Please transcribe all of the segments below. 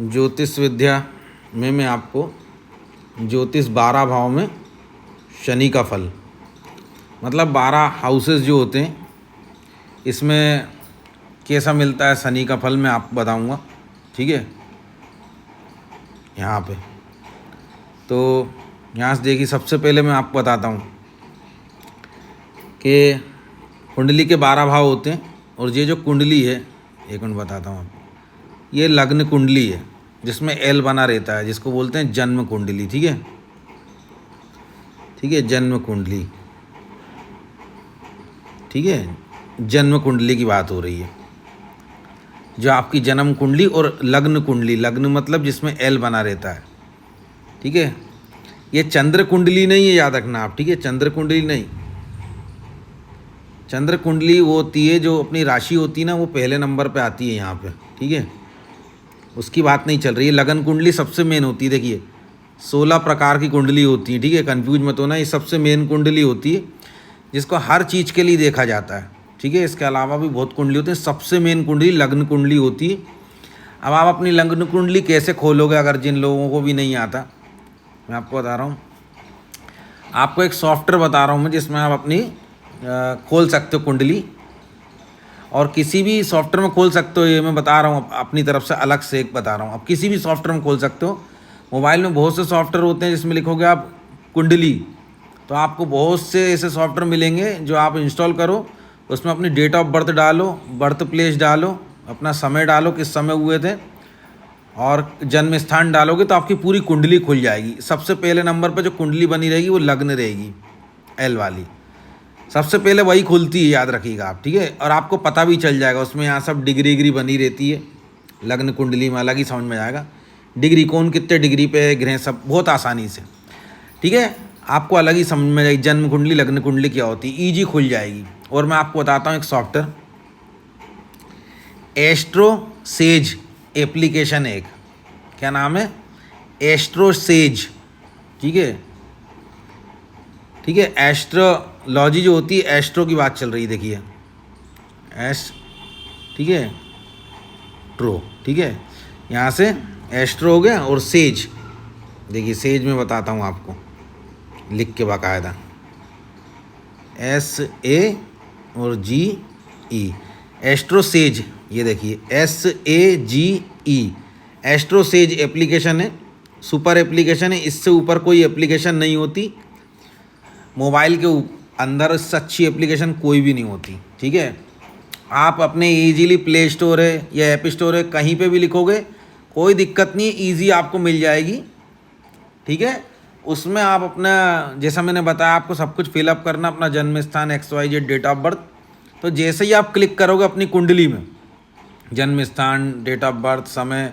ज्योतिष विद्या में मैं आपको ज्योतिष 12 भाव में शनि का फल, मतलब 12 हाउसेस जो होते हैं इसमें कैसा मिलता है शनि का फल मैं आपको बताऊंगा। ठीक है, यहाँ पे तो यहाँ से देखिए, सबसे पहले मैं आपको बताता हूँ कि कुंडली के 12 भाव होते हैं और ये जो कुंडली है, एक मिनट बताता हूँ आपको, ये लग्न कुंडली है जिसमें एल बना रहता है, जिसको बोलते हैं जन्म कुंडली। ठीक है, ठीक है, जन्म कुंडली। ठीक है, जन्म कुंडली की बात हो रही है, जो आपकी जन्म कुंडली, और लग्न कुंडली, लग्न मतलब जिसमें एल बना रहता है। ठीक है, ये चंद्र कुंडली नहीं है, याद रखना आप। ठीक है, चंद्र कुंडली नहीं, चंद्र कुंडली वो होती है जो अपनी राशि होती है ना, वो पहले नंबर पे आती है यहाँ पे। ठीक है, उसकी बात नहीं चल रही है। लगन कुंडली सबसे मेन होती है। देखिए 16 प्रकार की कुंडली होती है। ठीक है, कंफ्यूज मत होना, ये सबसे मेन कुंडली होती है जिसको हर चीज़ के लिए देखा जाता है। ठीक है, इसके अलावा भी बहुत कुंडली होती है, सबसे मेन कुंडली लग्न कुंडली होती है। अब आप अपनी लग्न कुंडली कैसे खोलोगे, अगर जिन लोगों को भी नहीं आता, मैं आपको बता रहा हूँ, आपको एक सॉफ्टवेयर बता रहा हूँ मैं, जिसमें आप अपनी खोल सकते हो कुंडली, और किसी भी सॉफ्टवेयर में खोल सकते हो। ये मैं बता रहा हूँ अपनी तरफ से, अलग से एक बता रहा हूँ, आप किसी भी सॉफ्टवेयर में खोल सकते हो। मोबाइल में बहुत से सॉफ्टवेयर होते हैं जिसमें लिखोगे आप कुंडली, तो आपको बहुत से ऐसे सॉफ्टवेयर मिलेंगे जो आप इंस्टॉल करो, उसमें अपनी डेट ऑफ बर्थ डालो, बर्थ प्लेस डालो, अपना समय डालो, किस समय हुए थे, और जन्म स्थान डालोगे तो आपकी पूरी कुंडली खुल जाएगी। सबसे पहले नंबर पर जो कुंडली बनी रहेगी वो लग्न रहेगी, एल वाली, सबसे पहले वही खुलती है, याद रखिएगा आप। ठीक है, और आपको पता भी चल जाएगा, उसमें यहाँ सब डिग्री बनी रहती है। लग्न कुंडली में अलग ही समझ में आएगा, डिग्री कौन कितने डिग्री पे है, ग्रह सब बहुत आसानी से। ठीक है, आपको अलग ही समझ में आएगी जन्म कुंडली लग्न कुंडली क्या होती है, ईजी खुल जाएगी। और मैं आपको बताता हूँ एक सॉफ्टवेयर, एस्ट्रो सेज एप्लीकेशन, एक क्या नाम है, एस्ट्रो सेज। ठीक है, ठीक है, एस्ट्रोलॉजी जो होती है, एस्ट्रो की बात चल रही है, देखिए ठीक है, ट्रो। ठीक है, यहाँ से एस्ट्रो हो गया, और सेज, देखिए सेज में बताता हूँ आपको लिख के बाकायदा, SAG और GE, एस्ट्रो सेज। ये देखिए SAGE, एस्ट्रो सेज एप्लीकेशन है, सुपर एप्लीकेशन है, इससे ऊपर कोई एप्लीकेशन नहीं होती मोबाइल के अंदर, इससे अच्छी एप्लीकेशन कोई भी नहीं होती। ठीक है, आप अपने ईजीली प्ले स्टोर है या ऐप स्टोर है, कहीं पे भी लिखोगे कोई दिक्कत नहीं, ईजी आपको मिल जाएगी। ठीक है, उसमें आप अपना, जैसा मैंने बताया आपको, सब कुछ फिलअप करना, अपना जन्म स्थान, XYZ डेट ऑफ बर्थ। तो जैसे ही आप क्लिक करोगे अपनी कुंडली में, जन्म स्थान, डेट ऑफ बर्थ, समय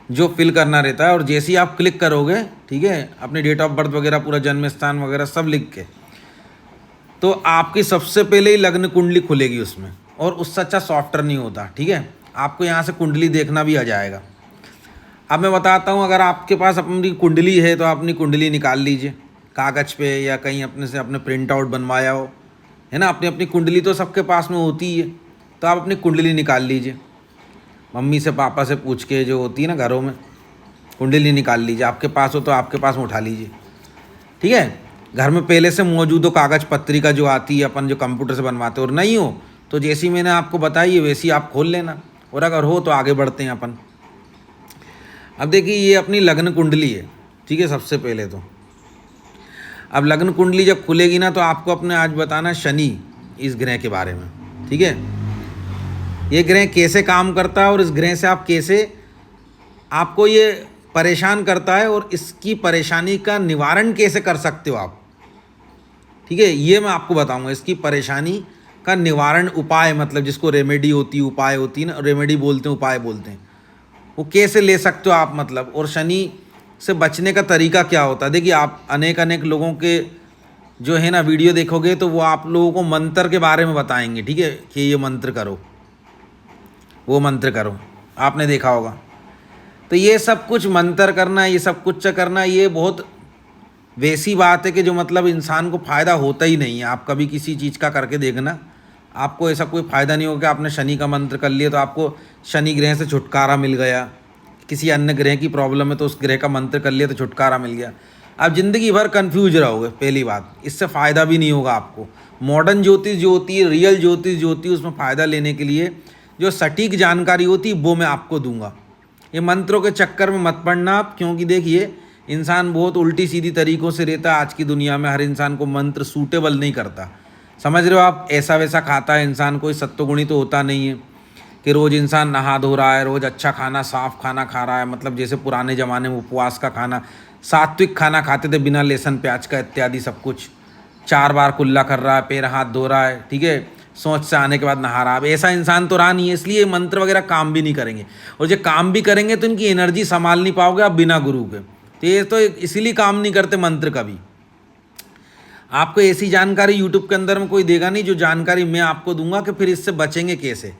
जो फिल करना रहता है, और जैसे ही आप क्लिक करोगे, ठीक है, अपनी डेट ऑफ बर्थ वगैरह, पूरा जन्म स्थान वगैरह सब लिख के, तो आपकी सबसे पहले ही लग्न कुंडली खुलेगी उसमें, और उससे अच्छा सॉफ्टवेयर नहीं होता। ठीक है, आपको यहाँ से कुंडली देखना भी आ जाएगा। अब मैं बताता हूँ, अगर आपके पास अपनी कुंडली है तो आप अपनी कुंडली निकाल लीजिए कागज़ पे, या कहीं अपने से अपने प्रिंट आउट बनवाया हो, है ना, अपनी अपनी कुंडली तो सबके पास में होती ही है, तो आप अपनी कुंडली निकाल लीजिए, मम्मी से पापा से पूछ के, जो होती है ना घरों में, कुंडली निकाल लीजिए, आपके पास हो तो आपके पास में उठा लीजिए। ठीक है, घर में पहले से मौजूद हो कागज़ पत्रिका जो आती है अपन जो कंप्यूटर से बनवाते हो, और नहीं हो तो जैसी मैंने आपको बताई है वैसी आप खोल लेना, और अगर हो तो आगे बढ़ते हैं अपन। अब देखिए ये अपनी लग्न कुंडली है। ठीक है, सबसे पहले तो अब लग्न कुंडली जब खुलेगी ना, तो आपको अपने आज बताना शनि, इस ग्रह के बारे में। ठीक है, ये ग्रह कैसे काम करता है, और इस ग्रह से आप कैसे, आपको ये परेशान करता है, और इसकी परेशानी का निवारण कैसे कर सकते हो आप। ठीक है, ये मैं आपको बताऊंगा, इसकी परेशानी का निवारण उपाय, मतलब जिसको रेमेडी होती है, उपाय होती है ना, रेमेडी बोलते हैं, उपाय बोलते हैं, वो कैसे ले सकते हो आप, मतलब, और शनि से बचने का तरीका क्या होता है। देखिए आप अनेक लोगों के जो है ना वीडियो देखोगे, तो वो आप लोगों को मंत्र के बारे में बताएंगे। ठीक है, कि ये मंत्र करो, वो मंत्र करो, आपने देखा होगा। तो ये सब कुछ मंत्र करना, ये सब कुछ करना, ये बहुत वैसी बात है कि जो मतलब इंसान को फ़ायदा होता ही नहीं है। आप कभी किसी चीज़ का करके देखना, आपको ऐसा कोई फ़ायदा नहीं होगा कि आपने शनि का मंत्र कर लिया तो आपको शनि ग्रह से छुटकारा मिल गया, किसी अन्य ग्रह की प्रॉब्लम है तो उस ग्रह का मंत्र कर लिया तो छुटकारा मिल गया। आप ज़िंदगी भर कन्फ्यूज रहोगे, पहली बात, इससे फ़ायदा भी नहीं होगा आपको। मॉडर्न ज्योतिष जो होती है, रियल ज्योतिष जो होती है, उसमें फ़ायदा लेने के लिए जो सटीक जानकारी होती है वो मैं आपको दूंगा। ये मंत्रों के चक्कर में मत पड़ना आप, क्योंकि देखिए इंसान बहुत उल्टी सीधी तरीक़ों से रहता है आज की दुनिया में। हर इंसान को मंत्र सूटेबल नहीं करता, समझ रहे हो आप। ऐसा वैसा खाता है इंसान, कोई सत्वगुणी तो होता नहीं है कि रोज़ इंसान नहा धो रहा है, रोज़ अच्छा खाना साफ खाना खा रहा है, मतलब जैसे पुराने ज़माने में उपवास का खाना, सात्विक खाना खाते थे बिना लहसुन प्याज का इत्यादि सब कुछ। 4 बार कुल्ला कर रहा है, पैर हाथ धो रहा है, ठीक है, सोच से आने के बाद नहा रहा है। अब ऐसा इंसान तो रहा नहीं है, इसलिए मंत्र वगैरह काम भी नहीं करेंगे। और जो काम भी करेंगे तो इनकी एनर्जी संभाल नहीं पाओगे आप बिना गुरु के। तो ये तो इसीलिए काम नहीं करते मंत्र कभी। आपको ऐसी जानकारी यूट्यूब के अंदर में कोई देगा नहीं जो जानकारी मैं आपको दूंगा कि फिर इससे बचेंगे कैसे,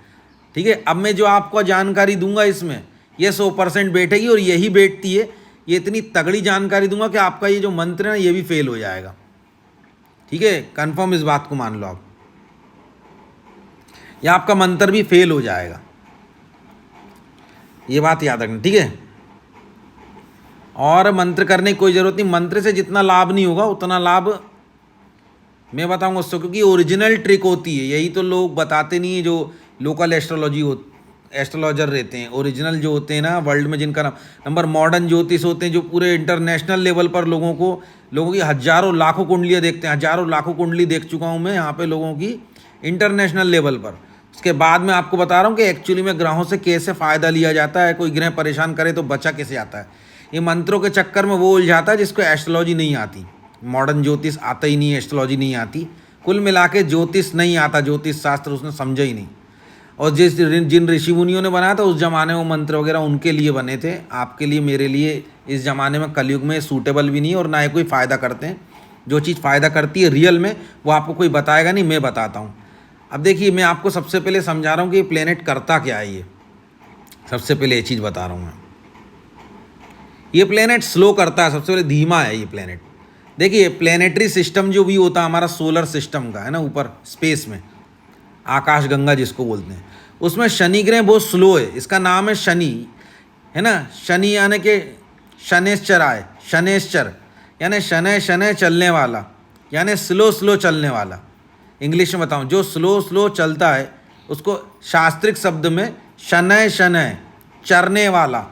ठीक है। अब मैं जो आपको जानकारी दूंगा इसमें ये 100% बैठेगी, और यही बैठती है। ये इतनी तगड़ी जानकारी दूंगा कि आपका ये जो मंत्र है ना ये भी फेल हो जाएगा, ठीक है। कंफर्म इस बात को मान लो आप, या आपका मंत्र भी फेल हो जाएगा, ये बात याद रखना, ठीक है। और मंत्र करने की कोई ज़रूरत नहीं, मंत्र से जितना लाभ नहीं होगा उतना लाभ मैं बताऊंगा उससे, क्योंकि ओरिजिनल ट्रिक होती है। यही तो लोग बताते नहीं है जो लोकल एस्ट्रोलॉजर रहते हैं। ओरिजिनल जो होते हैं ना वर्ल्ड में जिनका नंबर, मॉडर्न ज्योतिष होते हैं जो पूरे इंटरनेशनल लेवल पर लोगों की हज़ारों लाखों कुंडलियाँ देखते हैं। हज़ारों लाखों कुंडली देख चुका हूँ मैं यहाँ पे लोगों की इंटरनेशनल लेवल पर। उसके बाद मैं आपको बता रहा हूँ कि एक्चुअली में ग्रहों से कैसे फ़ायदा लिया जाता है, कोई ग्रह परेशान करे तो बचा कैसे आता है। ये मंत्रों के चक्कर में वो उलझाता है जिसको एस्ट्रोलॉजी नहीं आती, मॉडर्न ज्योतिष आता ही नहीं, एस्ट्रोलॉजी नहीं आती, कुल मिला के ज्योतिष नहीं आता, ज्योतिष शास्त्र उसने समझा ही नहीं। और जिन ऋषि मुनियों ने बनाया था उस ज़माने में मंत्र वगैरह उनके लिए बने थे, आपके लिए मेरे लिए इस ज़माने में कलयुग में सूटेबल भी नहीं है, और ना ही कोई फ़ायदा करते हैं। जो चीज़ फ़ायदा करती है रियल में वो आपको कोई बताएगा नहीं, मैं बताता हूँ। अब देखिए मैं आपको सबसे पहले समझा रहा हूँ कि ये प्लेनेट करता क्या है। ये सबसे पहले ये चीज़ बता रहा हूँ मैं, ये प्लेनेट स्लो करता है, सबसे पहले धीमा है ये प्लेनेट। देखिए प्लेनेटरी सिस्टम जो भी होता है हमारा सोलर सिस्टम का है ना, ऊपर स्पेस में आकाश गंगा जिसको बोलते हैं, उसमें शनि ग्रह बहुत स्लो है। इसका नाम है शनि, है ना। शनि यानी कि शनैश्चर आए, शनैश्चर यानी शनै शनै चलने वाला, यानी स्लो चलने वाला। इंग्लिश में बताऊं, जो स्लो चलता है उसको शास्त्रिक शब्द में शनै शनै चरने वाला,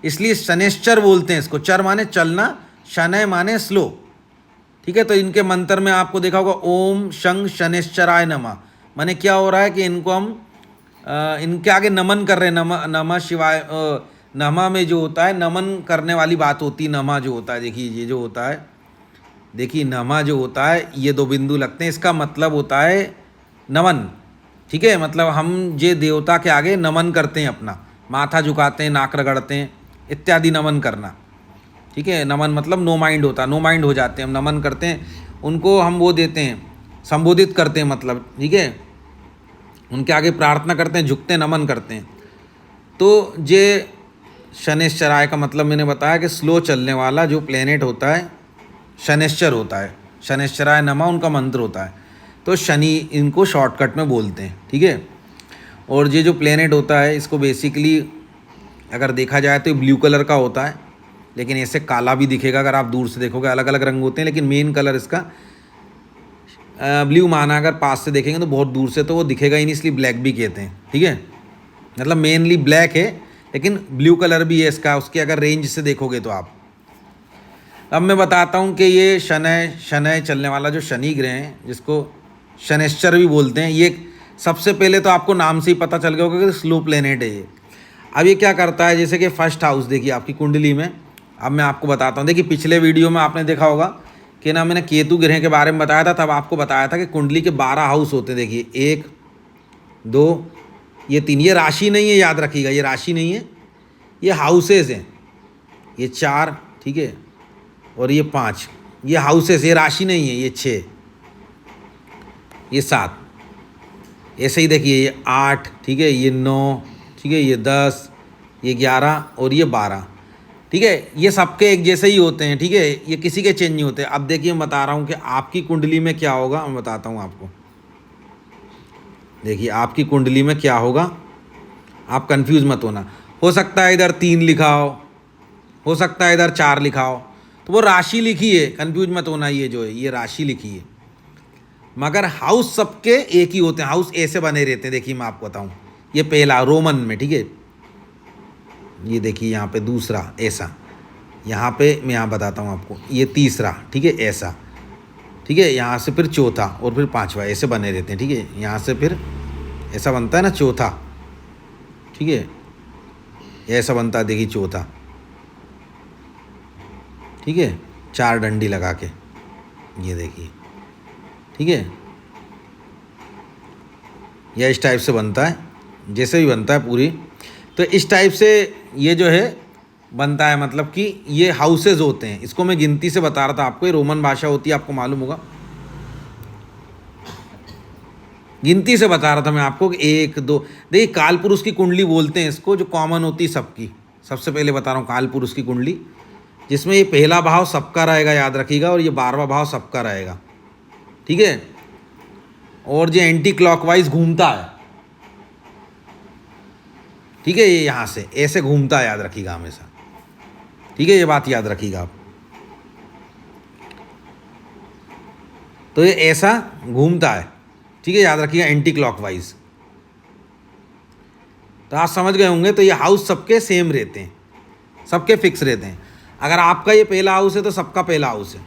इसलिए शनैश्चर बोलते हैं इसको। चर माने चलना, शनै माने स्लो, ठीक है। तो इनके मंत्र में आपको देखा होगा ओम शं शनैश्चराय नमः, माने क्या हो रहा है कि इनको हम इनके आगे नमन कर रहे हैं। नमः शिवाय, नमः में जो होता है नमन करने वाली बात होती है। नमः जो होता है, देखिए ये जो होता है, देखिए नमः जो होता है ये 2 बिंदु लगते हैं, इसका मतलब होता है नमन, ठीक है। मतलब हम जे देवता के आगे नमन करते हैं, अपना माथा झुकाते हैं, नाक रगड़ते हैं इत्यादि, नमन करना, ठीक है। नमन मतलब नो माइंड होता है, नो माइंड हो जाते हैं, हम नमन करते हैं उनको, हम वो देते हैं, संबोधित करते हैं, मतलब ठीक है, उनके आगे प्रार्थना करते हैं, झुकते हैं, नमन करते हैं। तो जे शनैश्चराय का मतलब मैंने बताया कि स्लो चलने वाला जो प्लेनेट होता है शनैश्चर होता है। शनैश्चराय नमः उनका मंत्र होता है। तो शनि इनको शॉर्टकट में बोलते हैं, ठीक है। और ये जो प्लेनेट होता है इसको बेसिकली अगर देखा जाए तो ब्लू कलर का होता है, लेकिन ऐसे काला भी दिखेगा अगर आप दूर से देखोगे, अलग अलग रंग होते हैं, लेकिन मेन कलर इसका ब्लू माना। अगर पास से देखेंगे तो बहुत दूर से तो वो दिखेगा ही नहीं, इसलिए ब्लैक भी कहते हैं, ठीक है। मतलब मेनली ब्लैक है, लेकिन ब्लू कलर भी है इसका, उसके अगर रेंज से देखोगे तो आप। अब मैं बताता हूँ कि ये शनै चलने वाला जो शनि ग्रह है, जिसको शनैश्चर भी बोलते हैं, ये सबसे पहले तो आपको नाम से ही पता चल गया होगा कि स्लो प्लेनेट है ये। अब ये क्या करता है, जैसे कि फर्स्ट हाउस देखिए आपकी कुंडली में। अब मैं आपको बताता हूँ, देखिए पिछले वीडियो में आपने देखा होगा कि ना मैंने केतु ग्रह के बारे में बताया था, तब आपको बताया था कि कुंडली के 12 हाउस होते हैं। देखिए 1 2 ये 3, ये राशि नहीं है, याद रखिएगा, ये राशि नहीं है, ये हाउसेज हैं। ये 4, ठीक है, और ये 5, ये हाउसेस, ये राशि नहीं है। ये 6, ये 7, ऐसे ही देखिए ये 8, ठीक है, ये 9, ठीक है, ये 10, ये 11 और ये 12, ठीक है। ये सबके एक जैसे ही होते हैं, ठीक है, ये किसी के चेंज नहीं होते। अब देखिए मैं बता रहा हूँ कि आपकी कुंडली में क्या होगा, मैं बताता हूँ आपको। देखिए आपकी कुंडली में क्या होगा, आप कंफ्यूज मत होना। हो सकता है इधर 3 लिखा हो सकता है इधर 4 लिखा हो, तो वो राशि लिखी है, कंफ्यूज मत होना, ये जो है ये राशि लिखी है। मगर हाउस सबके एक ही होते हैं, हाउस ऐसे बने रहते हैं। देखिए मैं आपको बताऊं, ये पहला रोमन में, ठीक है, ये देखिए यहाँ पे दूसरा ऐसा, यहाँ पे मैं यहाँ बताता हूँ आपको, ये तीसरा, ठीक है, ऐसा, ठीक है, यहाँ से फिर चौथा और फिर पांचवा, ऐसे बने रहते हैं, ठीक है। यहाँ से फिर ऐसा बनता है ना चौथा, ठीक है, ऐसा बनता है, देखिए चौथा, ठीक है, 4 डंडी लगा के, ये देखिए, ठीक है, यह इस टाइप से बनता है, जैसे भी बनता है पूरी, तो इस टाइप से ये जो है बनता है। मतलब कि ये हाउसेज होते हैं, इसको मैं गिनती से बता रहा था आपको, ये रोमन भाषा होती है, आपको मालूम होगा, गिनती से बता रहा था मैं आपको कि 1 2, देखिए काल पुरुष की कुंडली बोलते हैं इसको, जो कॉमन होती है सबकी। सबसे पहले बता रहा हूँ काल पुरुष की कुंडली, जिसमें ये पहला भाव सबका रहेगा, याद रखिएगा, और ये 12वां भाव सबका रहेगा, ठीक है। और जो एंटी क्लॉकवाइज घूमता है, ठीक है, ये यहाँ से ऐसे घूमता है, याद रखिएगा हमेशा, ठीक है, ये बात याद रखिएगा आप। तो ये ऐसा घूमता है, ठीक है, याद रखिएगा, एंटी क्लॉकवाइज। तो आप समझ गए होंगे। तो ये हाउस सबके सेम रहते हैं, सबके फिक्स रहते हैं। अगर आपका ये पहला हाउस है तो सबका पहला हाउस है,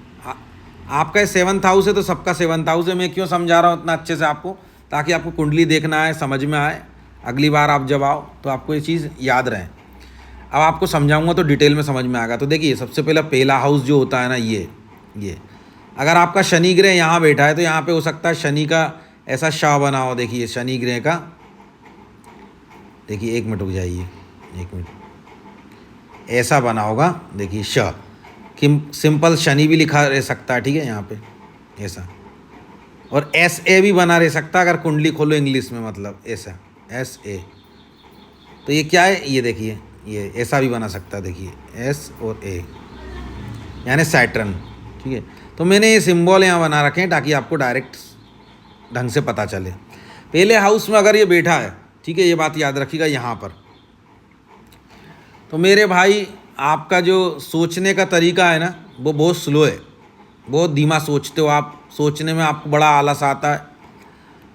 आपका ये 7th हाउस है तो सबका 7th हाउस है। मैं क्यों समझा रहा हूँ इतना अच्छे से आपको, ताकि आपको कुंडली देखना है, समझ में आए, अगली बार आप जब आओ तो आपको ये चीज़ याद रहे। अब आपको समझाऊंगा तो डिटेल में समझ में आएगा। तो देखिए सबसे पहला हाउस जो होता है ना, ये अगर आपका शनि ग्रह यहाँ बैठा है तो यहाँ पे हो सकता है शनि का ऐसा शाह बना हो। देखिए शनि ग्रह का, देखिए 1 मिनट रुक जाइए, 1 मिनट, ऐसा बना होगा, देखिए श, सिंपल शनि भी लिखा रह सकता है, ठीक है, यहाँ पे ऐसा, और SA भी बना रह सकता है अगर कुंडली खोलो इंग्लिश में, मतलब ऐसा SA। तो ये क्या है, ये देखिए, ये ऐसा भी बना सकता है, देखिए S और A, यानी सैटर्न, ठीक है। तो मैंने ये सिंबल यहाँ बना रखे हैं ताकि आपको डायरेक्ट ढंग से पता चले। पहले हाउस में अगर ये बैठा है, ठीक है, ये बात याद रखिएगा यहाँ पर। तो मेरे भाई आपका जो सोचने का तरीका है ना, वो बहुत स्लो है, बहुत धीमा सोचते हो आप, सोचने में आपको बड़ा आलस आता है,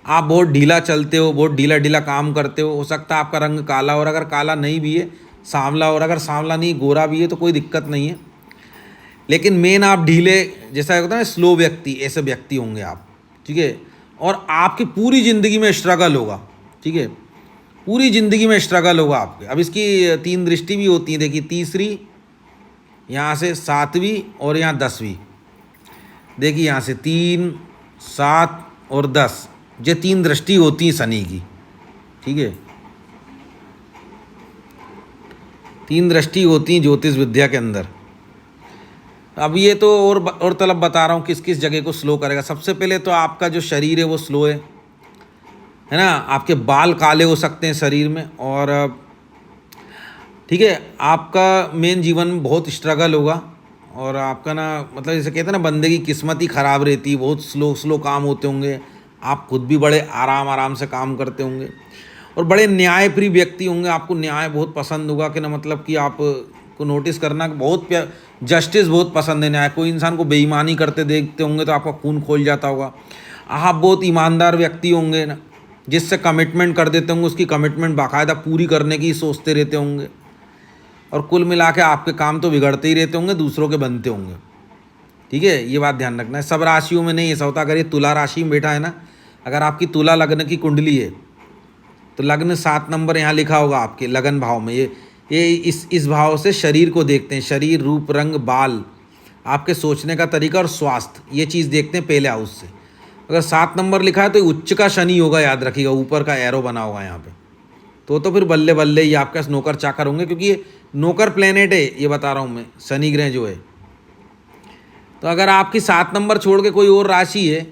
आप बहुत ढीला चलते हो, बहुत ढीला ढीला काम करते हो सकता है आपका रंग काला, और अगर काला नहीं भी है सांवला, और अगर सांवला नहीं गोरा भी है तो कोई दिक्कत नहीं है। लेकिन मेन आप ढीले, जैसा होता है ना स्लो व्यक्ति, ऐसे व्यक्ति होंगे आप, ठीक है। और आपकी पूरी ज़िंदगी में स्ट्रगल होगा, ठीक है, पूरी ज़िंदगी में स्ट्रगल होगा आपके। अब इसकी 3 दृष्टि भी होती है, देखिए तीसरी, यहाँ से 7वीं और यहाँ 10वीं, देखिए यहाँ से 3 7 और 10, ये 3 दृष्टि होती हैं शनि की, ठीक है, 3 दृष्टि होती हैं ज्योतिष विद्या के अंदर। अब ये तो और तलब बता रहा हूँ किस किस जगह को स्लो करेगा। सबसे पहले तो आपका जो शरीर है वो स्लो है ना, आपके बाल काले हो सकते हैं शरीर में, और ठीक है, आपका मेन जीवन में बहुत स्ट्रगल होगा, और आपका ना मतलब जैसे कहते हैं ना बंदे की किस्मत ही ख़राब रहती है, बहुत स्लो काम होते होंगे, आप खुद भी बड़े आराम से काम करते होंगे, और बड़े न्यायप्रिय व्यक्ति होंगे, आपको न्याय बहुत पसंद होगा कि ना, मतलब कि आप को नोटिस करना बहुत जस्टिस बहुत पसंद है, न्याय। कोई इंसान को बेईमानी करते देखते होंगे तो आपका खून खोल जाता होगा। आप बहुत ईमानदार व्यक्ति होंगे ना, जिससे कमिटमेंट कर देते होंगे, उसकी कमिटमेंट बाकायदा पूरी करने की सोचते रहते होंगे, और कुल मिला के आपके काम तो बिगड़ते ही रहते होंगे, दूसरों के बनते होंगे, ठीक है, ये बात ध्यान रखना है। सब राशियों में नहीं ऐसा होता। अगर ये तुला राशि में बैठा है ना, अगर आपकी तुला लग्न की कुंडली है तो लग्न 7 नंबर यहाँ लिखा होगा आपके लगन भाव में। ये इस भाव से शरीर को देखते हैं, शरीर, रूप, रंग, बाल, आपके सोचने का तरीका और स्वास्थ्य, ये चीज़ देखते हैं पहले हाउस से। अगर 7 नंबर लिखा है तो उच्च का शनि होगा, याद रखिएगा, ऊपर का एरो बना होगा यहाँ पे। तो फिर बल्ले बल्ले ये आपके नौकर चाकर होंगे, क्योंकि ये नौकर प्लेनेट है, ये बता रहा हूँ मैं, शनि ग्रह जो है। तो अगर आपकी 7 नंबर छोड़ के कोई और राशि है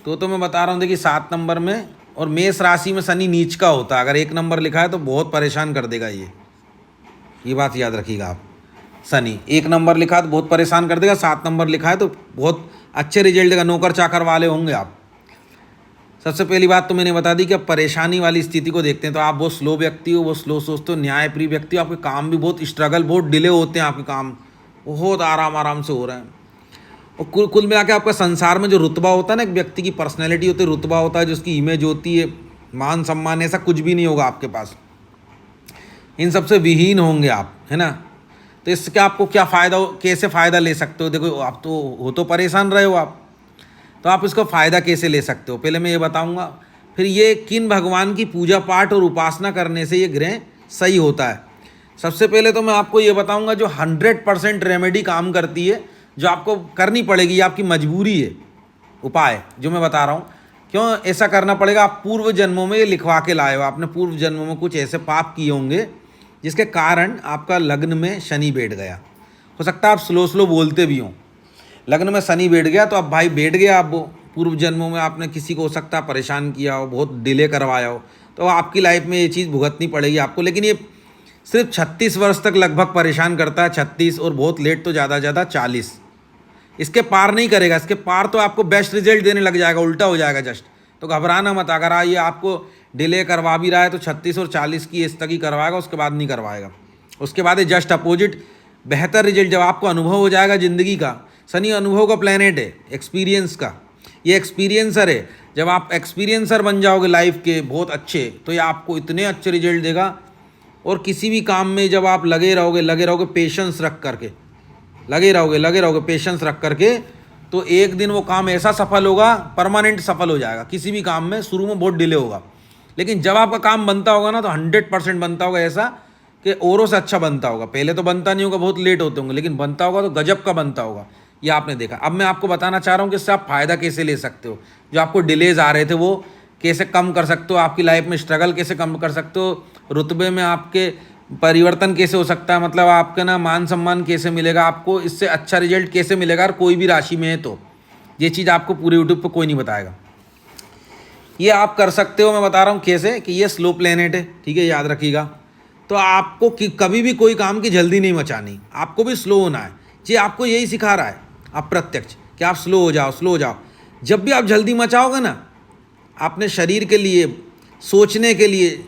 तो मैं बता रहा हूँ, देखिए 7 नंबर में, और मेष राशि में शनि नीच का होता है। अगर 1 नंबर लिखा है तो बहुत परेशान कर देगा ये बात याद रखिएगा आप। शनि 1 नंबर लिखा है तो बहुत परेशान कर देगा, 7 नंबर लिखा है तो बहुत अच्छे रिजल्ट देगा, नौकर चाकर वाले होंगे आप। सबसे पहली बात तो मैंने बता दी कि अब परेशानी वाली स्थिति को देखते हैं तो आप बहुत स्लो व्यक्ति हो, बहुत स्लो सोचते हो, न्यायप्रिय व्यक्ति हो, आपके काम भी बहुत स्ट्रगल, बहुत डिले होते हैं, आपके काम बहुत आराम आराम से हो रहे हैं। और कुल मिला के आपका संसार में जो रुतबा होता है ना, एक व्यक्ति की पर्सनैलिटी होती है, रुतबा होता है, जो उसकी इमेज होती है, मान सम्मान, ऐसा कुछ भी नहीं होगा आपके पास। इन सबसे विहीन होंगे आप, है ना। तो इससे आपको क्या फ़ायदा, कैसे फ़ायदा ले सकते हो? देखो आप तो परेशान रहे हो आप, तो आप इसका फ़ायदा कैसे ले सकते हो पहले मैं ये बताऊंगा। फिर ये किन भगवान की पूजा पाठ और उपासना करने से ये ग्रह सही होता है। सबसे पहले तो मैं आपको ये बताऊंगा जो 100% रेमेडी काम करती है, जो आपको करनी पड़ेगी, ये आपकी मजबूरी है, उपाय जो मैं बता रहा हूँ। क्यों ऐसा करना पड़ेगा? आप पूर्व जन्मों में ये लिखवा के लाए हो, आपने पूर्व जन्मों में कुछ ऐसे पाप किए होंगे जिसके कारण आपका लग्न में शनि बैठ गया। हो सकता है आप स्लो स्लो बोलते भी हों, लग्न में शनि बैठ गया तो अब भाई बैठ गया। अब वो पूर्व जन्मों में आपने किसी को हो सकता है परेशान किया हो, बहुत डिले करवाया हो, तो आपकी लाइफ में ये चीज़ भुगतनी पड़ेगी आपको। लेकिन ये सिर्फ 36 वर्ष तक लगभग परेशान करता है, 36, और बहुत लेट तो ज़्यादा ज़्यादा 40। इसके पार नहीं करेगा, इसके पार तो आपको बेस्ट रिजल्ट देने लग जाएगा, उल्टा हो जाएगा जस्ट। तो घबराना मत, अगर ये आपको डिले करवा भी रहा है तो 36 और 40 की इस तक ही करवाएगा, उसके बाद नहीं करवाएगा। उसके बाद ये जस्ट अपोजिट बेहतर रिजल्ट, जब आपको अनुभव हो जाएगा ज़िंदगी का। शनि अनुभव का प्लैनेट है, एक्सपीरियंस का, ये एक्सपीरियंसर है। जब आप एक्सपीरियंसर बन जाओगे लाइफ के बहुत अच्छे, तो ये आपको इतने अच्छे रिजल्ट देगा। और किसी भी काम में जब आप लगे रहोगे पेशेंस रख करके, लगे रहोगे पेशेंस रख करके, तो एक दिन वो काम ऐसा सफल होगा, परमानेंट सफल हो जाएगा। किसी भी काम में शुरू में बहुत डिले होगा, लेकिन जब आपका काम बनता होगा ना, तो 100% बनता होगा, ऐसा कि औरों से अच्छा बनता होगा। पहले तो बनता नहीं होगा, बहुत लेट होते होंगे, लेकिन बनता होगा तो गजब का बनता होगा। ये आपने देखा। अब मैं आपको बताना चाह रहा हूँ कि इससे आप फ़ायदा कैसे ले सकते हो। जो आपको डिलेज आ रहे थे वो कैसे कम कर सकते हो, आपकी लाइफ में स्ट्रगल कैसे कम कर सकते हो, रुतबे में आपके परिवर्तन कैसे हो सकता है, मतलब आपका ना मान सम्मान कैसे मिलेगा आपको, इससे अच्छा रिजल्ट कैसे मिलेगा। और कोई भी राशि में है तो ये चीज़ आपको पूरे यूट्यूब पर कोई नहीं बताएगा। ये आप कर सकते हो, मैं बता रहा हूँ कैसे, कि ये स्लो प्लेनेट है, ठीक है, याद रखिएगा। तो आपको कभी भी कोई काम की जल्दी नहीं मचानी, आपको भी स्लो होना है। ये आपको यही सिखा रहा है अप्रत्यक्ष, कि आप स्लो हो जाओ। जब भी आप जल्दी मचाओगे ना, अपने शरीर के लिए, सोचने के लिए,